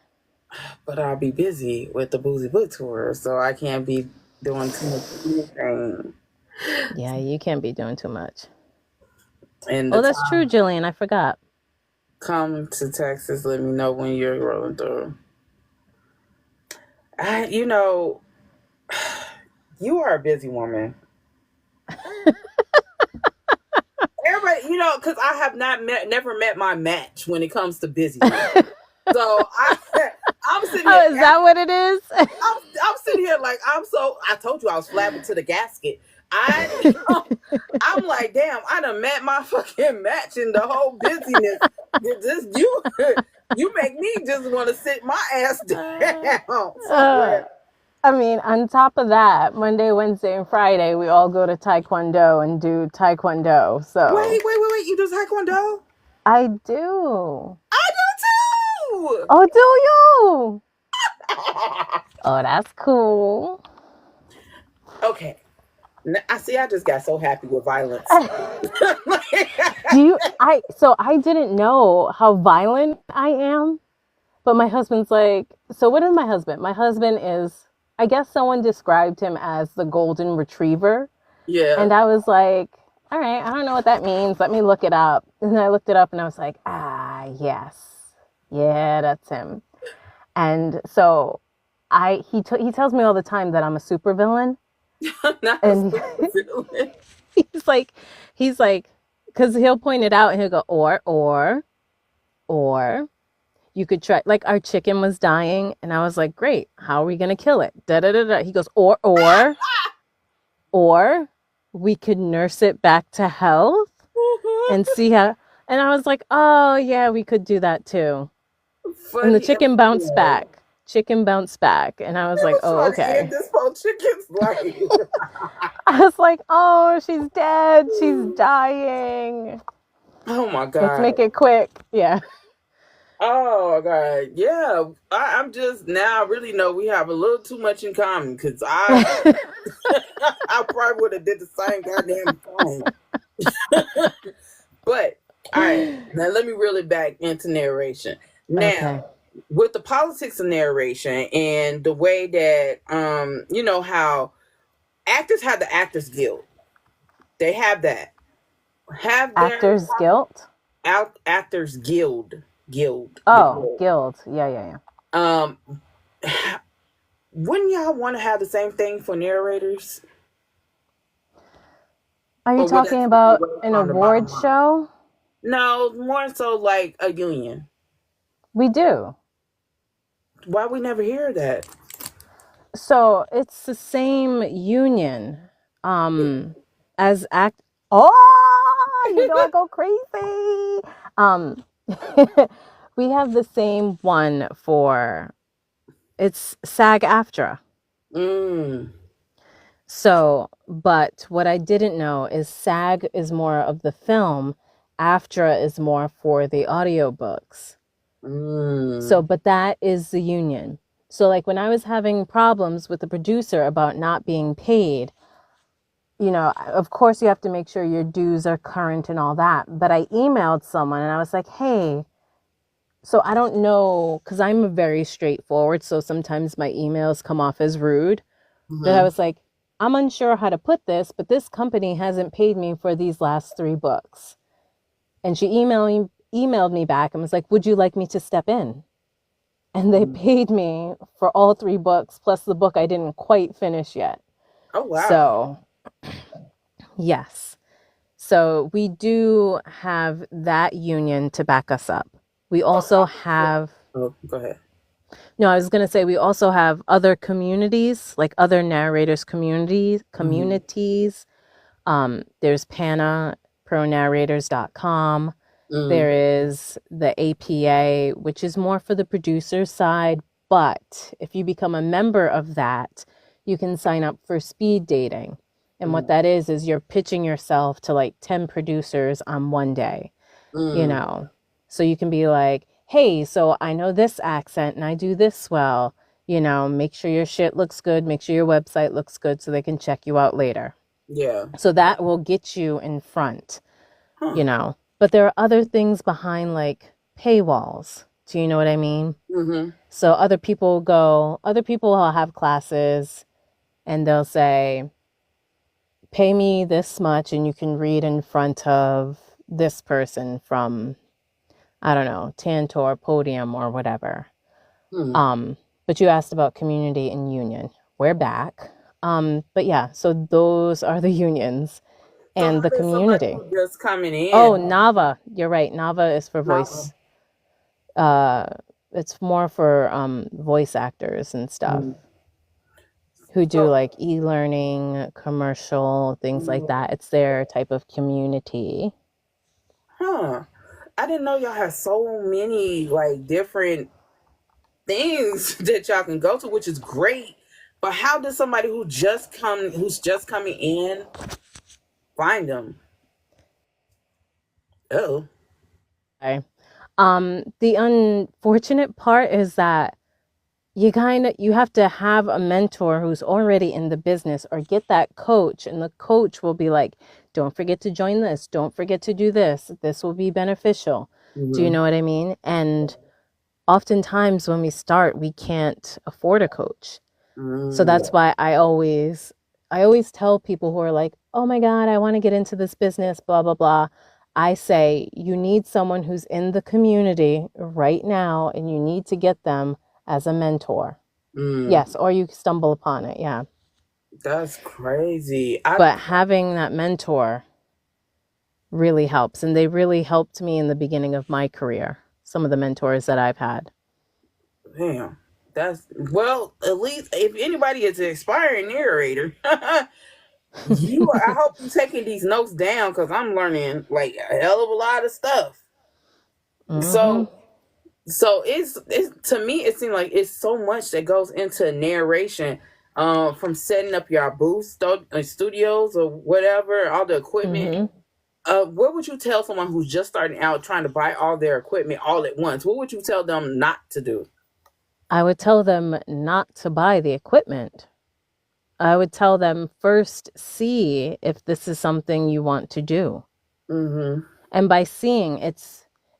But I'll be busy with the Boozy Book Tour, so I can't be doing too much of anything. Yeah, you can't be doing too much. And the Oh, that's true, time Jillian. I forgot. come to Texas, let me know when you're rolling through. I, you are a busy woman. Because I have never met my match when it comes to busyness. So I'm sitting here. Oh, is that what it is? I'm sitting here like I told you I was flapping to the gasket. I'm like, damn, I done met my fucking match in the whole busyness. Just you make me just want to sit my ass down somewhere. I mean, on top of that, Monday, Wednesday, and Friday, we all go to Taekwondo and do Taekwondo. So Wait. You do Taekwondo? I do. I do too. Oh, do you? Oh, that's cool. Okay. I see. I just got so happy with violence. So I didn't know how violent I am, but my husband's like, so what is my husband? My husband is, I guess someone described him as the golden retriever. Yeah. And I was like, all right, I don't know what that means. Let me look it up. And then I looked it up and I was like, yes. Yeah, that's him. And so he tells me all the time that I'm a supervillain. And he's like, because he'll point it out and he'll go, or you could try, like our chicken was dying. And I was like, great, how are we going to kill it? Da, da, da, da. He goes, or we could nurse it back to health and see how, and I was like, oh yeah, we could do that too. Funny. And the chicken bounced back. And I was like, oh, okay. This whole chicken's life. I was like, oh, she's dead. She's dying. Oh my God. Let's make it quick. Yeah. Oh my God. Yeah. I'm just now I really know we have a little too much in common because I probably would have did the same goddamn thing. But all right, now let me reel it back into narration. Now, okay. With the politics of narration and the way that how actors have the Actors Guild. They have that. Actors Guild? Actors Guild. Oh, Guild. Yeah. Wouldn't y'all want to have the same thing for narrators? Are you talking about an award show? No, more so like a union. We do. Why we never hear that? So it's the same union as act. Oh, you know I go crazy. We have the same one for. It's SAG-AFTRA. So, but what I didn't know is SAG is more of the film, AFTRA is more for the audiobooks. So, but that is the union. So like when I was having problems with the producer about not being paid, of course you have to make sure your dues are current and all that. But I emailed someone and I was like, hey, so I don't know, because I'm very straightforward. So sometimes my emails come off as rude. But I was like, I'm unsure how to put this, but this company hasn't paid me for these last 3 books. And she emailed me back and was like, would you like me to step in? And they paid me for all 3 books, plus the book I didn't quite finish yet. Oh, wow. So, yes. So we do have that union to back us up. We also have... Oh, go ahead. No, I was going to say we also have other communities, like other narrators communities. There's PANA, pronarrators.com. There is the APA, which is more for the producer side. But if you become a member of that, you can sign up for speed dating. And what that is you're pitching yourself to like 10 producers on one day, So you can be like, hey, so I know this accent and I do this well, make sure your shit looks good, make sure your website looks good so they can check you out later. Yeah. So that will get you in front, But there are other things behind like paywalls. Do you know what I mean? Mm-hmm. So other people will have classes and they'll say, pay me this much and you can read in front of this person from, I don't know, Tantor, Podium, or whatever. But you asked about community and union. We're back. But yeah, so those are the unions. So and how the does somebody community. who just coming Oh, in, Nava. You're right. Nava is for novel? voice. Uh, it's more for voice actors and stuff Mm. who do So, like e-learning, commercial, things like mm, that. It's their type of community. huh? I didn't know y'all had so many like different things that y'all can go to, which is great. But how does somebody who's just coming in, find them? Oh, Okay. The unfortunate part is that you have to have a mentor who's already in the business or get that coach, and the coach will be like, don't forget to join this, don't forget to do this will be beneficial. Do you mm-hmm. know what I mean? And oftentimes when we start, we can't afford a coach. So Mm, that's why I always tell people who are like, "Oh my God, I want to get into this business, blah blah blah." I say you need someone who's in the community right now and you need to get them as a mentor. mm, Yes, or you stumble upon it, yeah. that's crazy. I But having that mentor really helps, and they really helped me in the beginning of my career. Some of the mentors that I've had. damn. That's well. At least if anybody is an aspiring narrator, you. I hope you taking these notes down because I'm learning like a hell of a lot of stuff. Hmm. So it's to me it seems like it's so much that goes into narration, from setting up your studios or whatever, all the equipment. Hmm. What would you tell someone who's just starting out trying to buy all their equipment all at once? What would you tell them not to do? I would tell them not to buy the equipment. I would tell them first see if this is something you want to do. Mm-hmm. And by seeing,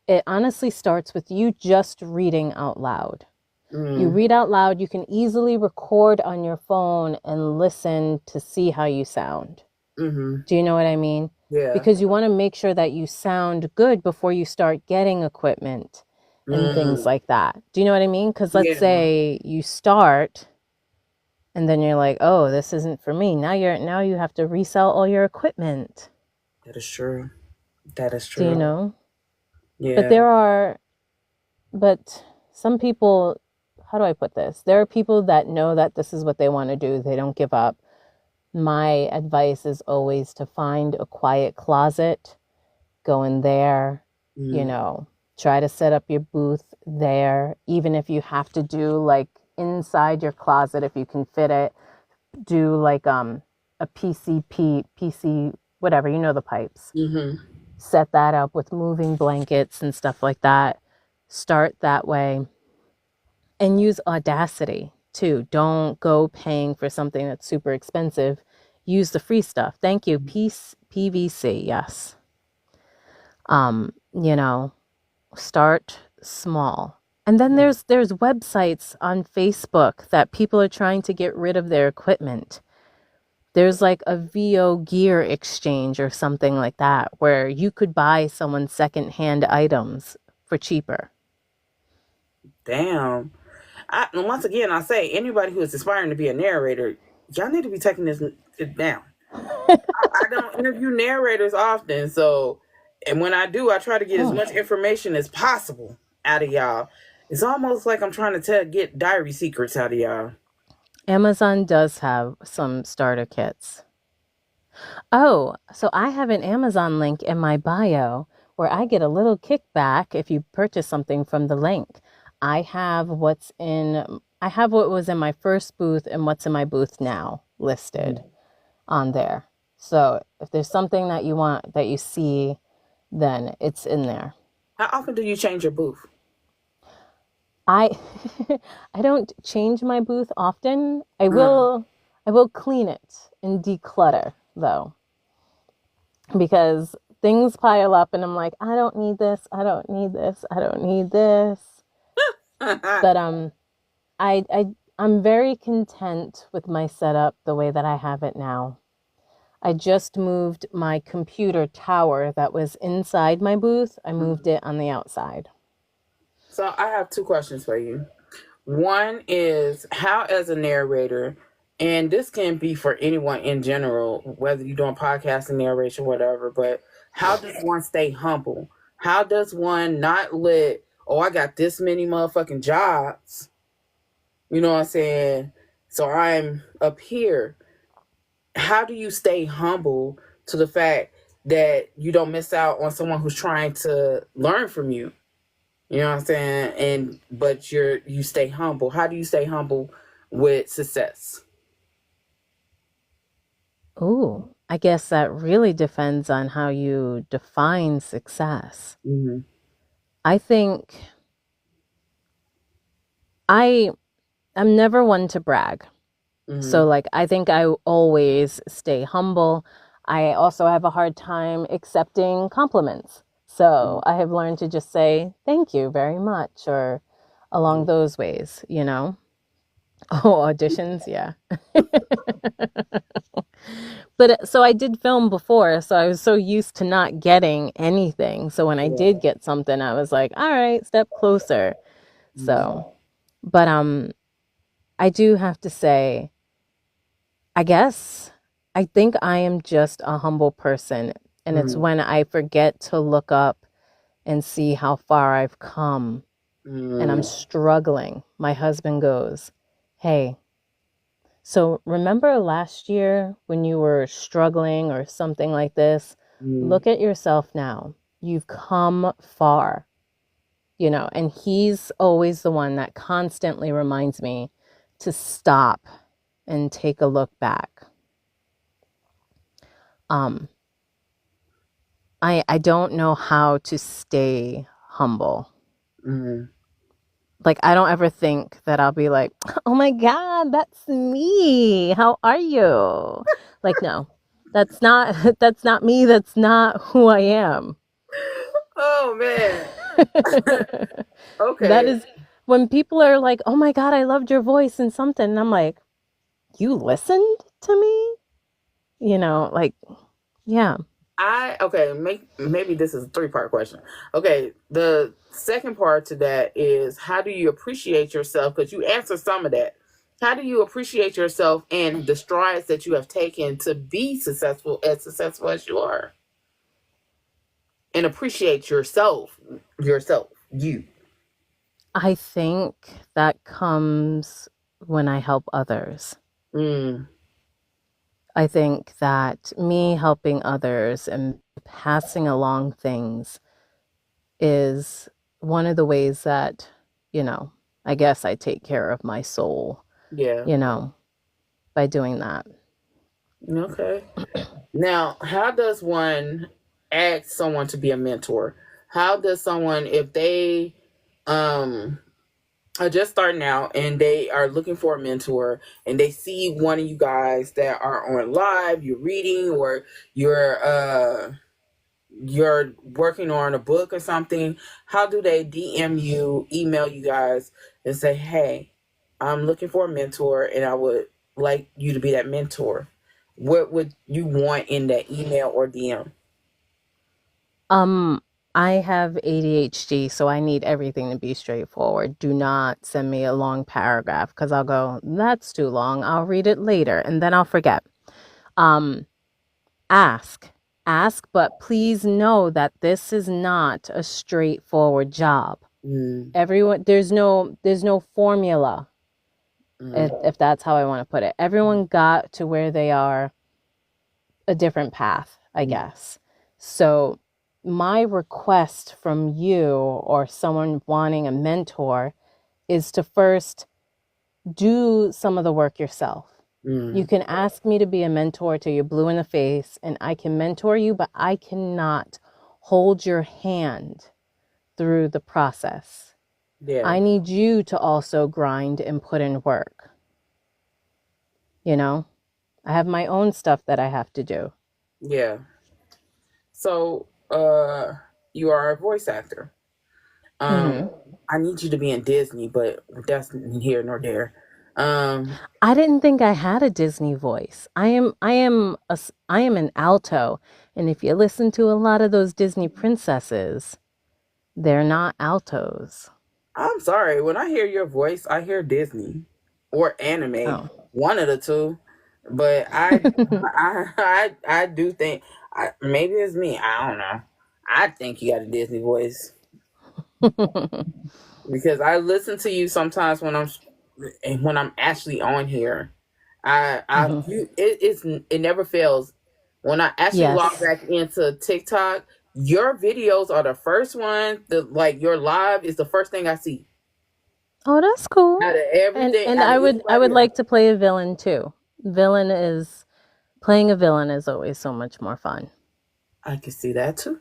it honestly starts with you just reading out loud. You Mm. read out loud, you can easily record on your phone and listen to see how you sound. Mm-hmm. Do you know what I mean? Yeah. Because you want to make sure that you sound good before you start getting equipment and things Mm. like that. Do you know what I mean? Because let's Yeah. say you start and then you're like, "Oh, this isn't for me." Now you have to resell all your equipment. That is true. That is Do you true. know? But Yeah. there are but some people, how do I put this? There are people that know that this is what they want to do. They don't give up. My advice is always to find a quiet closet, go in there, you Mm. know, try to set up your booth there, even if you have to do like inside your closet if you can fit it, do like a PC whatever, you know the pipes. Mm-hmm. Set that up with moving blankets and stuff like that. Start that way and use Audacity too. Don't go paying for something that's super expensive. Use the free stuff. Thank you. Peace PVC. Yes. You know, start small. And then there's websites on Facebook that people are trying to get rid of their equipment. There's like a VO gear exchange or something like that where you could buy someone's secondhand items for cheaper. Damn. Once again, I say anybody who is aspiring to be a narrator, y'all need to be taking this down. I don't interview narrators often, so and when I do, I try to get as Oh. much information as possible out of y'all. It's almost like I'm trying to get diary secrets out of y'all. Amazon does have some starter kits. Oh, so I have an Amazon link in my bio where I get a little kickback if you purchase something from the link. I have what was in my first booth and what's in my booth now listed on there. So if there's something that you want that you see, then it's in there. How often do you change your booth? I I don't change my booth often. Mm. I will clean it and declutter though, because things pile up and I'm like, I don't need this, I don't need this, I don't need this. But I'm very content with my setup the way that I have it now. I just moved my computer tower that was inside my booth. I moved it on the outside. So I have two questions for you. One is how, as a narrator, and this can be for anyone in general, whether you're doing podcasting, narration, whatever, but how does one stay humble? How does one not let, oh, I got this many motherfucking jobs, you know what I'm saying? So I'm up here. How do you stay humble to the fact that you don't miss out on someone who's trying to learn from you? You know what I'm saying? And but you stay humble. How do you stay humble with success? Ooh, I guess that really depends on how you define success. Mm-hmm. I think I am never one to brag. So, Mm-hmm. like, I think I always stay humble. I also have a hard time accepting compliments. So, I have learned to just say thank you very much or along those ways, you know? Oh, auditions, yeah. But so I did film before, so I was so used to not getting anything. So when I did Yeah. get something, I was like, all right, step closer. Mm-hmm. So, but I do have to say, I guess I think I am just a humble person. And it's when I forget to look up and see how far I've come and I'm Mm-hmm. struggling. My husband goes, hey, so remember last year when you were struggling or something like this? Mm-hmm. Look at yourself now. You've come far, you know, and he's always the one that constantly reminds me to stop and take a look back. Um, I don't know how to stay humble. Mm-hmm. Like I don't ever think that I'll be like, "Oh my god, that's me. How are you?" Like no. That's not that's not me. That's not who I am. Oh man. That Okay. is when people are like, "Oh my god, I loved your voice and something." And I'm like, "You listened to me?" You know, like yeah. Maybe this is a three-part question. Okay, the second part to that is how do you appreciate yourself? Because you answered some of that. How do you appreciate yourself and the strides that you have taken to be successful as you are, and appreciate yourself, you. I think that comes when I help others. Mm, I think that me helping others and passing along things is one of the ways that, you know, I guess I take care of my soul, yeah. you know, by doing that. Okay. Now, how does one ask someone to be a mentor? How does someone, if they um are just starting out and they are looking for a mentor and they see one of you guys that are on live, you're reading or you're working on a book or something, how do they DM you, email you guys and say, "Hey, I'm looking for a mentor and I would like you to be that mentor." What would you want in that email or DM? Um, I have ADHD, so I need everything to be straightforward. Do not send me a long paragraph because I'll go, that's too long. I'll read it later and then I'll forget. Um, ask, ask, but please know that this is not a straightforward job. Mm, Everyone, there's no formula, mm, if that's how I want to put it. Everyone got to where they are a different path, I mm, guess. So my request from you or someone wanting a mentor is to first do some of the work yourself. You mm. can ask me to be a mentor till you're blue in the face, and I can mentor you, but I cannot hold your hand through the process. Yeah, I need you to also grind and put in work. You know, I have my own stuff that I have to do. yeah. So, you are a voice actor. Um, Hmm. I need you to be in Disney, but that's neither here nor there. Um, I didn't think I had a Disney voice. I am an alto, and if you listen to a lot of those Disney princesses, they're not altos. I'm sorry. When I hear your voice, I hear Disney or anime Oh. one of the two. But I do think maybe it's me. I don't know. I think you got a Disney voice because I listen to you sometimes when I'm actually on here. Mhm. It never fails. When I actually log Yes. back into TikTok, your videos are the first one. Like your live is the first thing I see Oh, that's cool. out of And everything, and out of I would anybody else. like to play a villain too. Villain is Playing a villain is always so much more fun. I can see that too.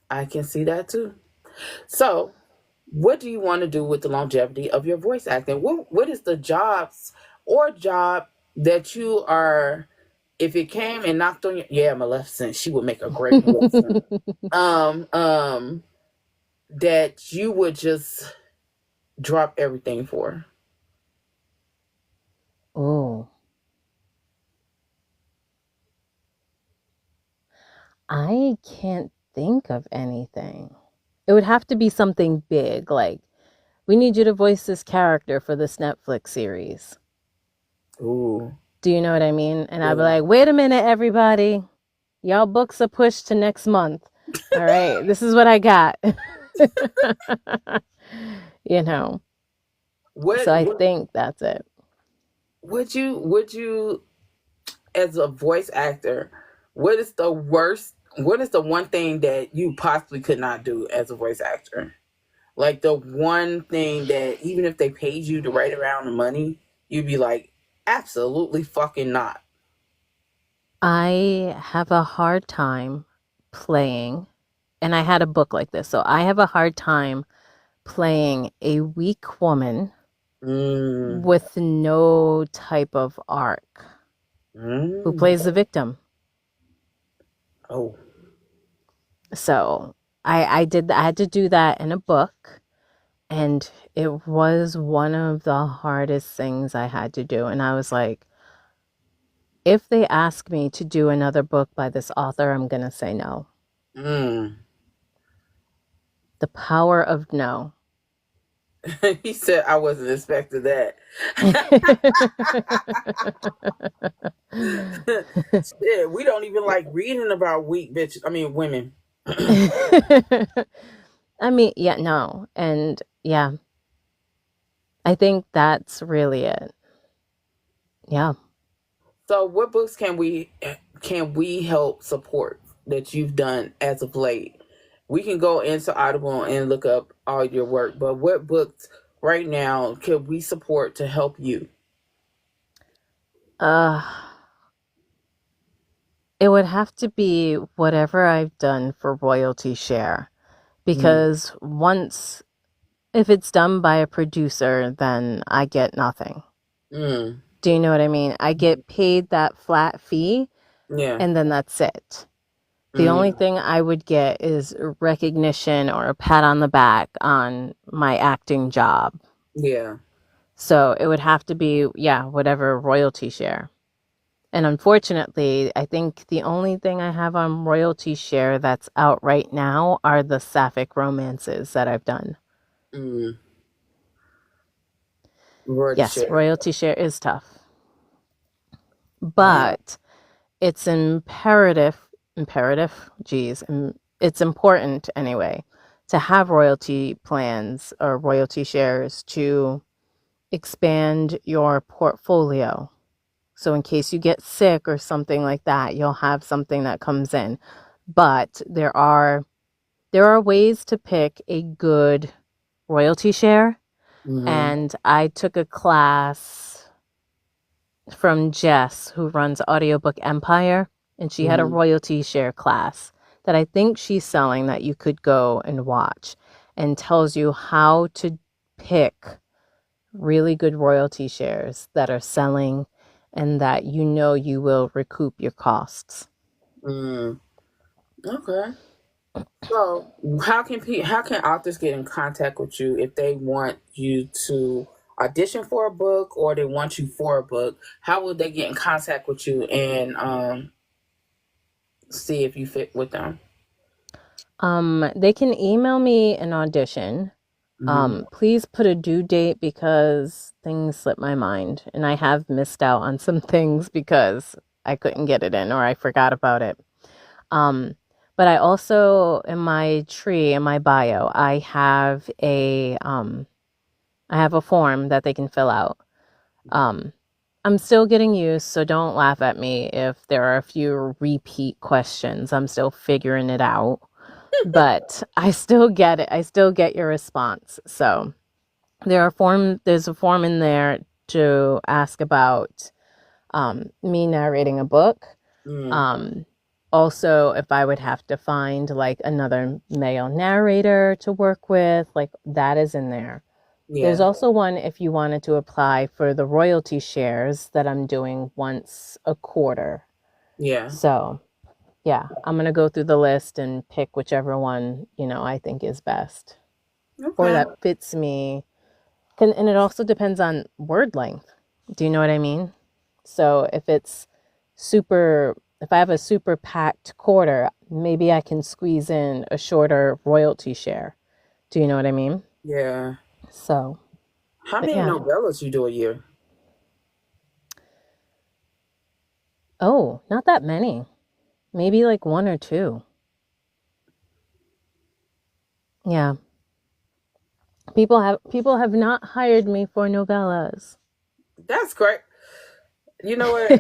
I can see that too. So, what do you want to do with the longevity of your voice acting? What is the job that you are, if it came and knocked on your, yeah, Maleficent, she would make a great Maleficent. Um, um, that you would just drop everything for. Oh, I can't think of anything. It would have to be something big, like we need you to voice this character for this Netflix series. Ooh, Do you know what I mean? And I'd be yeah. like, wait a minute, everybody. Y'all books are pushed to next month. All right, this is what I got. you know, so What I what think that's it. would you as a voice actor, what is the worst? What is the one thing that you possibly could not do as a voice actor? Like the one thing that even if they paid you to write around the money, you'd be like, absolutely fucking not. I have a hard time playing, and I had a book like this, so I have a hard time playing a weak woman Mm, with no type of arc who mm, plays the victim. oh, So I had to do that in a book, and it was one of the hardest things I had to do. And I was like, if they ask me to do another book by this author, I'm gonna say no. mm. The power of no. He said I wasn't expecting that. Shit, we don't even like reading about weak bitches. I mean, women. I mean, yeah, no. And yeah, I think that's really it. Yeah. So, what books can we help support that you've done as of late? We can go into Audible and look up all your work, but what books right now can we support to help you? Uh, it would have to be whatever I've done for royalty share Mm, because if it's done by a producer, then I get nothing. mm, Do you know what I mean? I get paid that flat fee yeah, and then that's it. The only mm, thing I would get is recognition or a pat on the back on my acting job. yeah. So it would have to be, yeah, whatever royalty share. And unfortunately, I think the only thing I have on royalty share that's out right now are the sapphic romances that I've done. Mm. Word to Yes, share. royalty share is tough, Wow. but it's imperative, geez, it's important anyway, to have royalty plans or royalty shares to expand your portfolio. So in case you get sick or something like that, you'll have something that comes in. But there are ways to pick a good royalty share. Mm-hmm. And I took a class from Jess, who runs Audiobook Empire, and she had a Mm-hmm. royalty share class that I think she's selling that you could go and watch and tells you how to pick really good royalty shares that are selling and that you know you will recoup your costs. Mm. Okay. So, how can authors get in contact with you if they want you to audition for a book or they want you for a book? How would they get in contact with you and see if you fit with them? They can email me an audition. Please put a due date because things slip my mind and I have missed out on some things because I couldn't get it in or I forgot about it. Um, but I also in my tree in my bio, I have a form that they can fill out. Um, I'm still getting used, so don't laugh at me if there are a few repeat questions. I'm still figuring it out, but I still get it. I still get your response. So there's a form in there to ask about me narrating a book. Mm. Um, Also, if I would have to find like another male narrator to work with, like that is in there. There's Yeah. also one if you wanted to apply for the royalty shares that I'm doing once a quarter. Yeah. So, yeah, I'm going to go through the list and pick whichever one, I think is best or Okay. that fits me. And it also depends on word length. Do you know what I mean? So, if I have a super packed quarter, maybe I can squeeze in a shorter royalty share. Do you know what I mean? Yeah. So, How but many yeah. novellas you do a year? Oh, not that many. Maybe like one or two. Yeah. People have not hired me for novellas. That's great. You know what?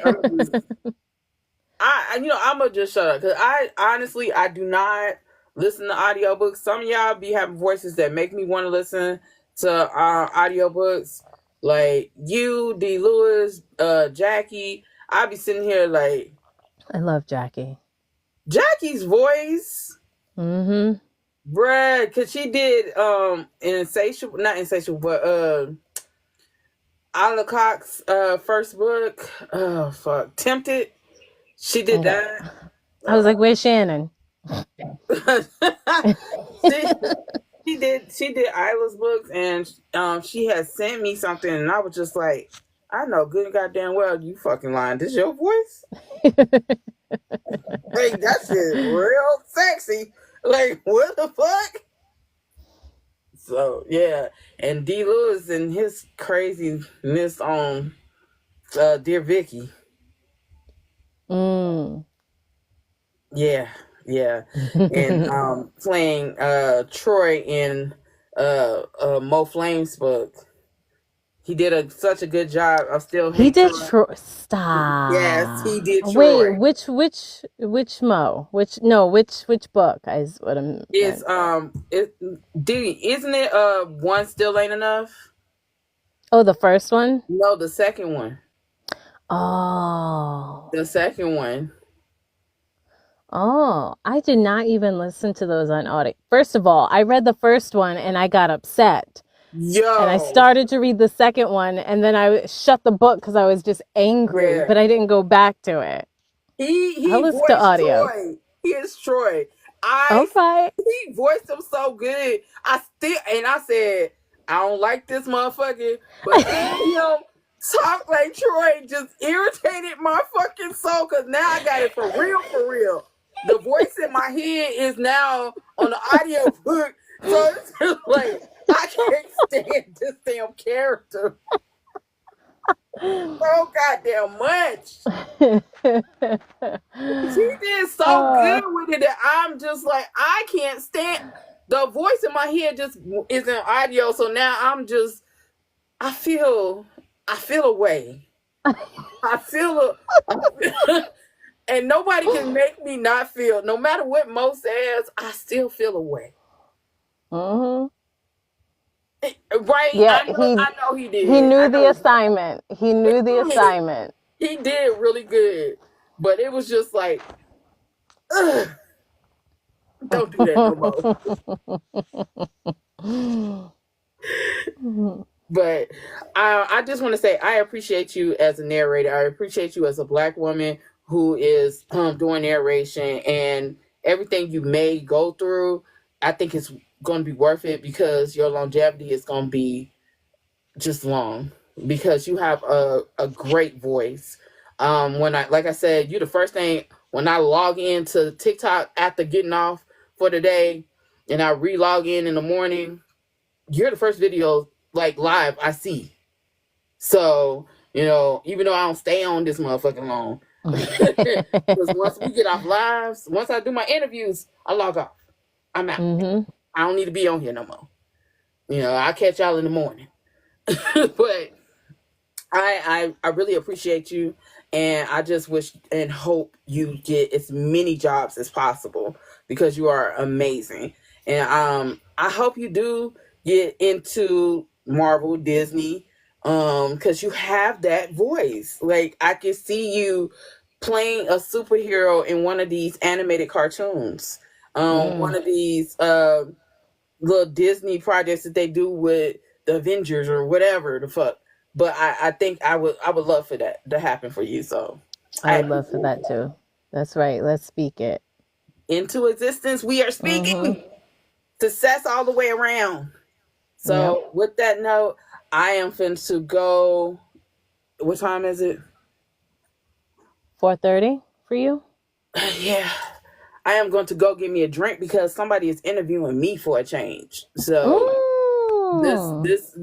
I'm gonna just shut up because I honestly I do not listen to audiobooks. Some of y'all be having voices that make me want to listen to audiobooks. Like you, D. Lewis, Jackie. I be sitting here like I love Jackie. Jackie's voice, Mm-hmm. bruh, cause she did insatiable, not insatiable, but Isla Cox's first book. Oh fuck, Tempted. She did Okay. that. I was like, where's Shannon? she she did Isla's books, and she had sent me something, and I was just like, I know good and goddamn well you fucking lying. This your voice? Like that shit real sexy. Like what the fuck? So yeah, and D. Lewis and his craziness on Dear Vicky. Mm. Yeah, yeah, and playing Troy in Mo Flame's book. He did such a good job. I still He hate did Troy. Yes, he stop. did Wait, Troy. which Mo? Which book is what I'm It's meant. dude, isn't it one still ain't enough? Oh, the first one? No, the second one. Oh. The second one. Oh, I did not even listen to those on audio. First of all, I read the first one and I got upset. And I Yo, started to read the second one and then I shut the book because I was just angry, yeah. but I didn't go back to it. I He listened to voiced audio. Troy. He is Troy. I Okay. He voiced him so good. I said, I don't like this motherfucker, but hearing him talk like Troy just irritated my fucking soul because now I got it for real, for real. The voice in my head is now on the audio book, so it's just like I can't stand this damn character so goddamn much. She did so uh, good with it that I'm just like I can't stand the voice in my head just isn't audio. So now I feel I feel a way. I feel and nobody can make me not feel. No matter what Mo says, I still feel a way. mhm. Right? Yeah, I know he he did. knew I the know assignment. He knew the assignment. he did really good. But it was just like, ugh, don't do that no more. But I just want to say I appreciate you as a narrator. I appreciate you as a Black woman who is doing narration and everything you may go through. I think it's going to be worth it because your longevity is going to be just long because you have a great voice. When I like I said, you the first thing when I log into TikTok after getting off for the day, and I re-log in the morning. you're the first video like live I see. So, even though I don't stay on this motherfucking long, because once we get off lives, once I do my interviews, I log off. I'm out. Mm-hmm. I don't need to be on here no more. I'll catch y'all in the morning. But I really appreciate you, and I just wish and hope you get as many jobs as possible because you are amazing. And I hope you do get into Marvel, Disney, because you have that voice. Like, I can see you playing a superhero in one of these animated cartoons, one of these little Disney projects that they do with the Avengers or whatever the fuck. But I think I would love for that to happen for you. So I would love for that too. That's right. Let's speak it into existence. We are speaking success all the way around. So with that note, I am finna to go. What time is it? 4:30 for you? Yeah. I am going to go get me a drink because somebody is interviewing me for a change. So this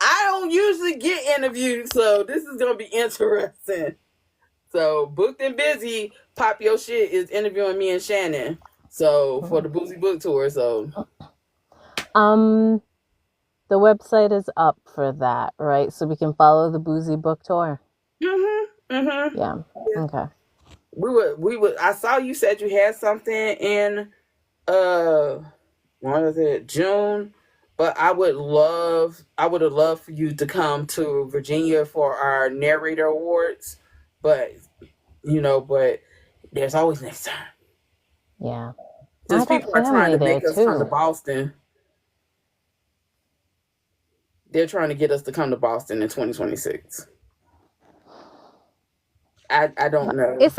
I don't usually get interviewed, so this is gonna be interesting. So Booked and Busy, Pop Your Shit is interviewing me and Shannon. So for the Boozy Book Tour. So the website is up for that, right? So we can follow the Boozy Book Tour. Yeah. Okay. We would I saw you said you had something in what is it, June? But I would have loved for you to come to Virginia for our Narrator Awards. But but there's always next time. Yeah. Since people are trying to make us come to too. Boston. They're trying to get us to come to Boston in 2026. I don't know. It's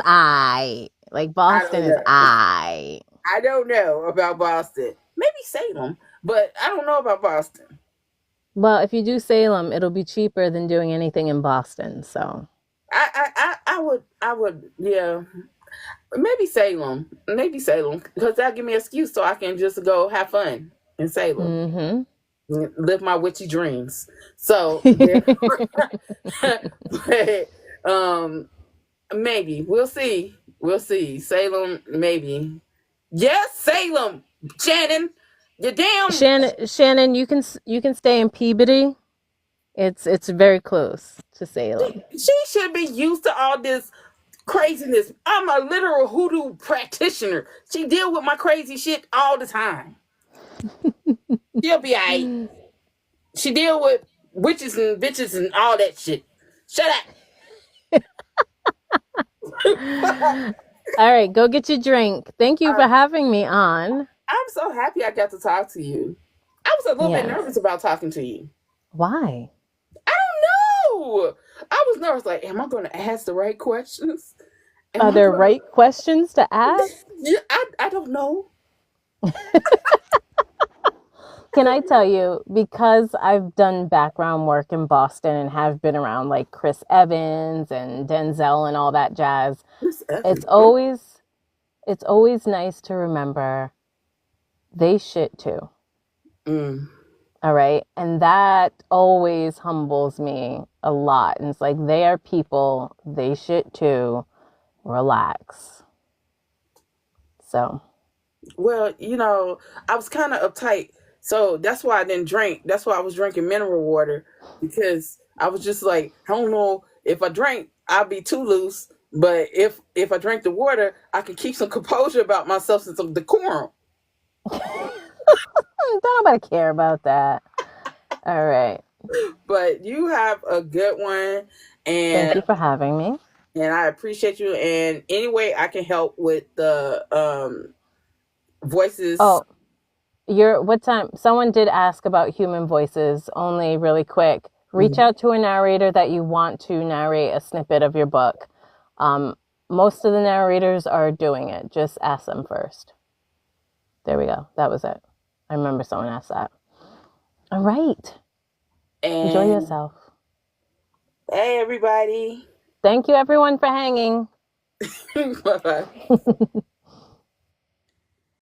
like Boston is I don't know about Boston. Maybe Salem, but I don't know about Boston. Well, if you do Salem, it'll be cheaper than doing anything in Boston. So I would yeah. Maybe Salem, because that'll give me an excuse so I can just go have fun in Salem, live my witchy dreams. So, but maybe we'll see. Salem, maybe. Yes, Salem, Shannon. You damn Shannon, you can stay in Peabody. It's very close to Salem. She should be used to all this craziness. I'm a literal hoodoo practitioner. She deal with my crazy shit all the time. She'll be alright. She deal with witches and bitches and all that shit. Shut up. All right, go get your drink. Thank you for having me on. I'm so happy I got to talk to you. I was a little bit nervous about talking to you. Why? I don't know. I was nervous. Like, am I going to ask the right questions? Are there right questions to ask? Yeah, I don't know. Can I tell you, because I've done background work in Boston and have been around like Chris Evans and Denzel and all that jazz, it's always nice to remember they shit too. All right. And that always humbles me a lot. And it's like, they are people, they shit too. Relax. So. Well, I was kind of uptight. So that's why I didn't drink. That's why I was drinking mineral water, because I was just like, I don't know, if I drank, I'll be too loose. But if I drink the water, I can keep some composure about myself and some decorum. Don't nobody care about that. All right. But you have a good one. And thank you for having me. And I appreciate you. And any way I can help with the voices. Oh, what time? Someone did ask about human voices. Only really quick. Reach out to a narrator that you want to narrate a snippet of your book. Most of the narrators are doing it. Just ask them first. There we go. That was it. I remember someone asked that. All right. And enjoy yourself. Hey, everybody. Thank you, everyone, for hanging. Bye-bye.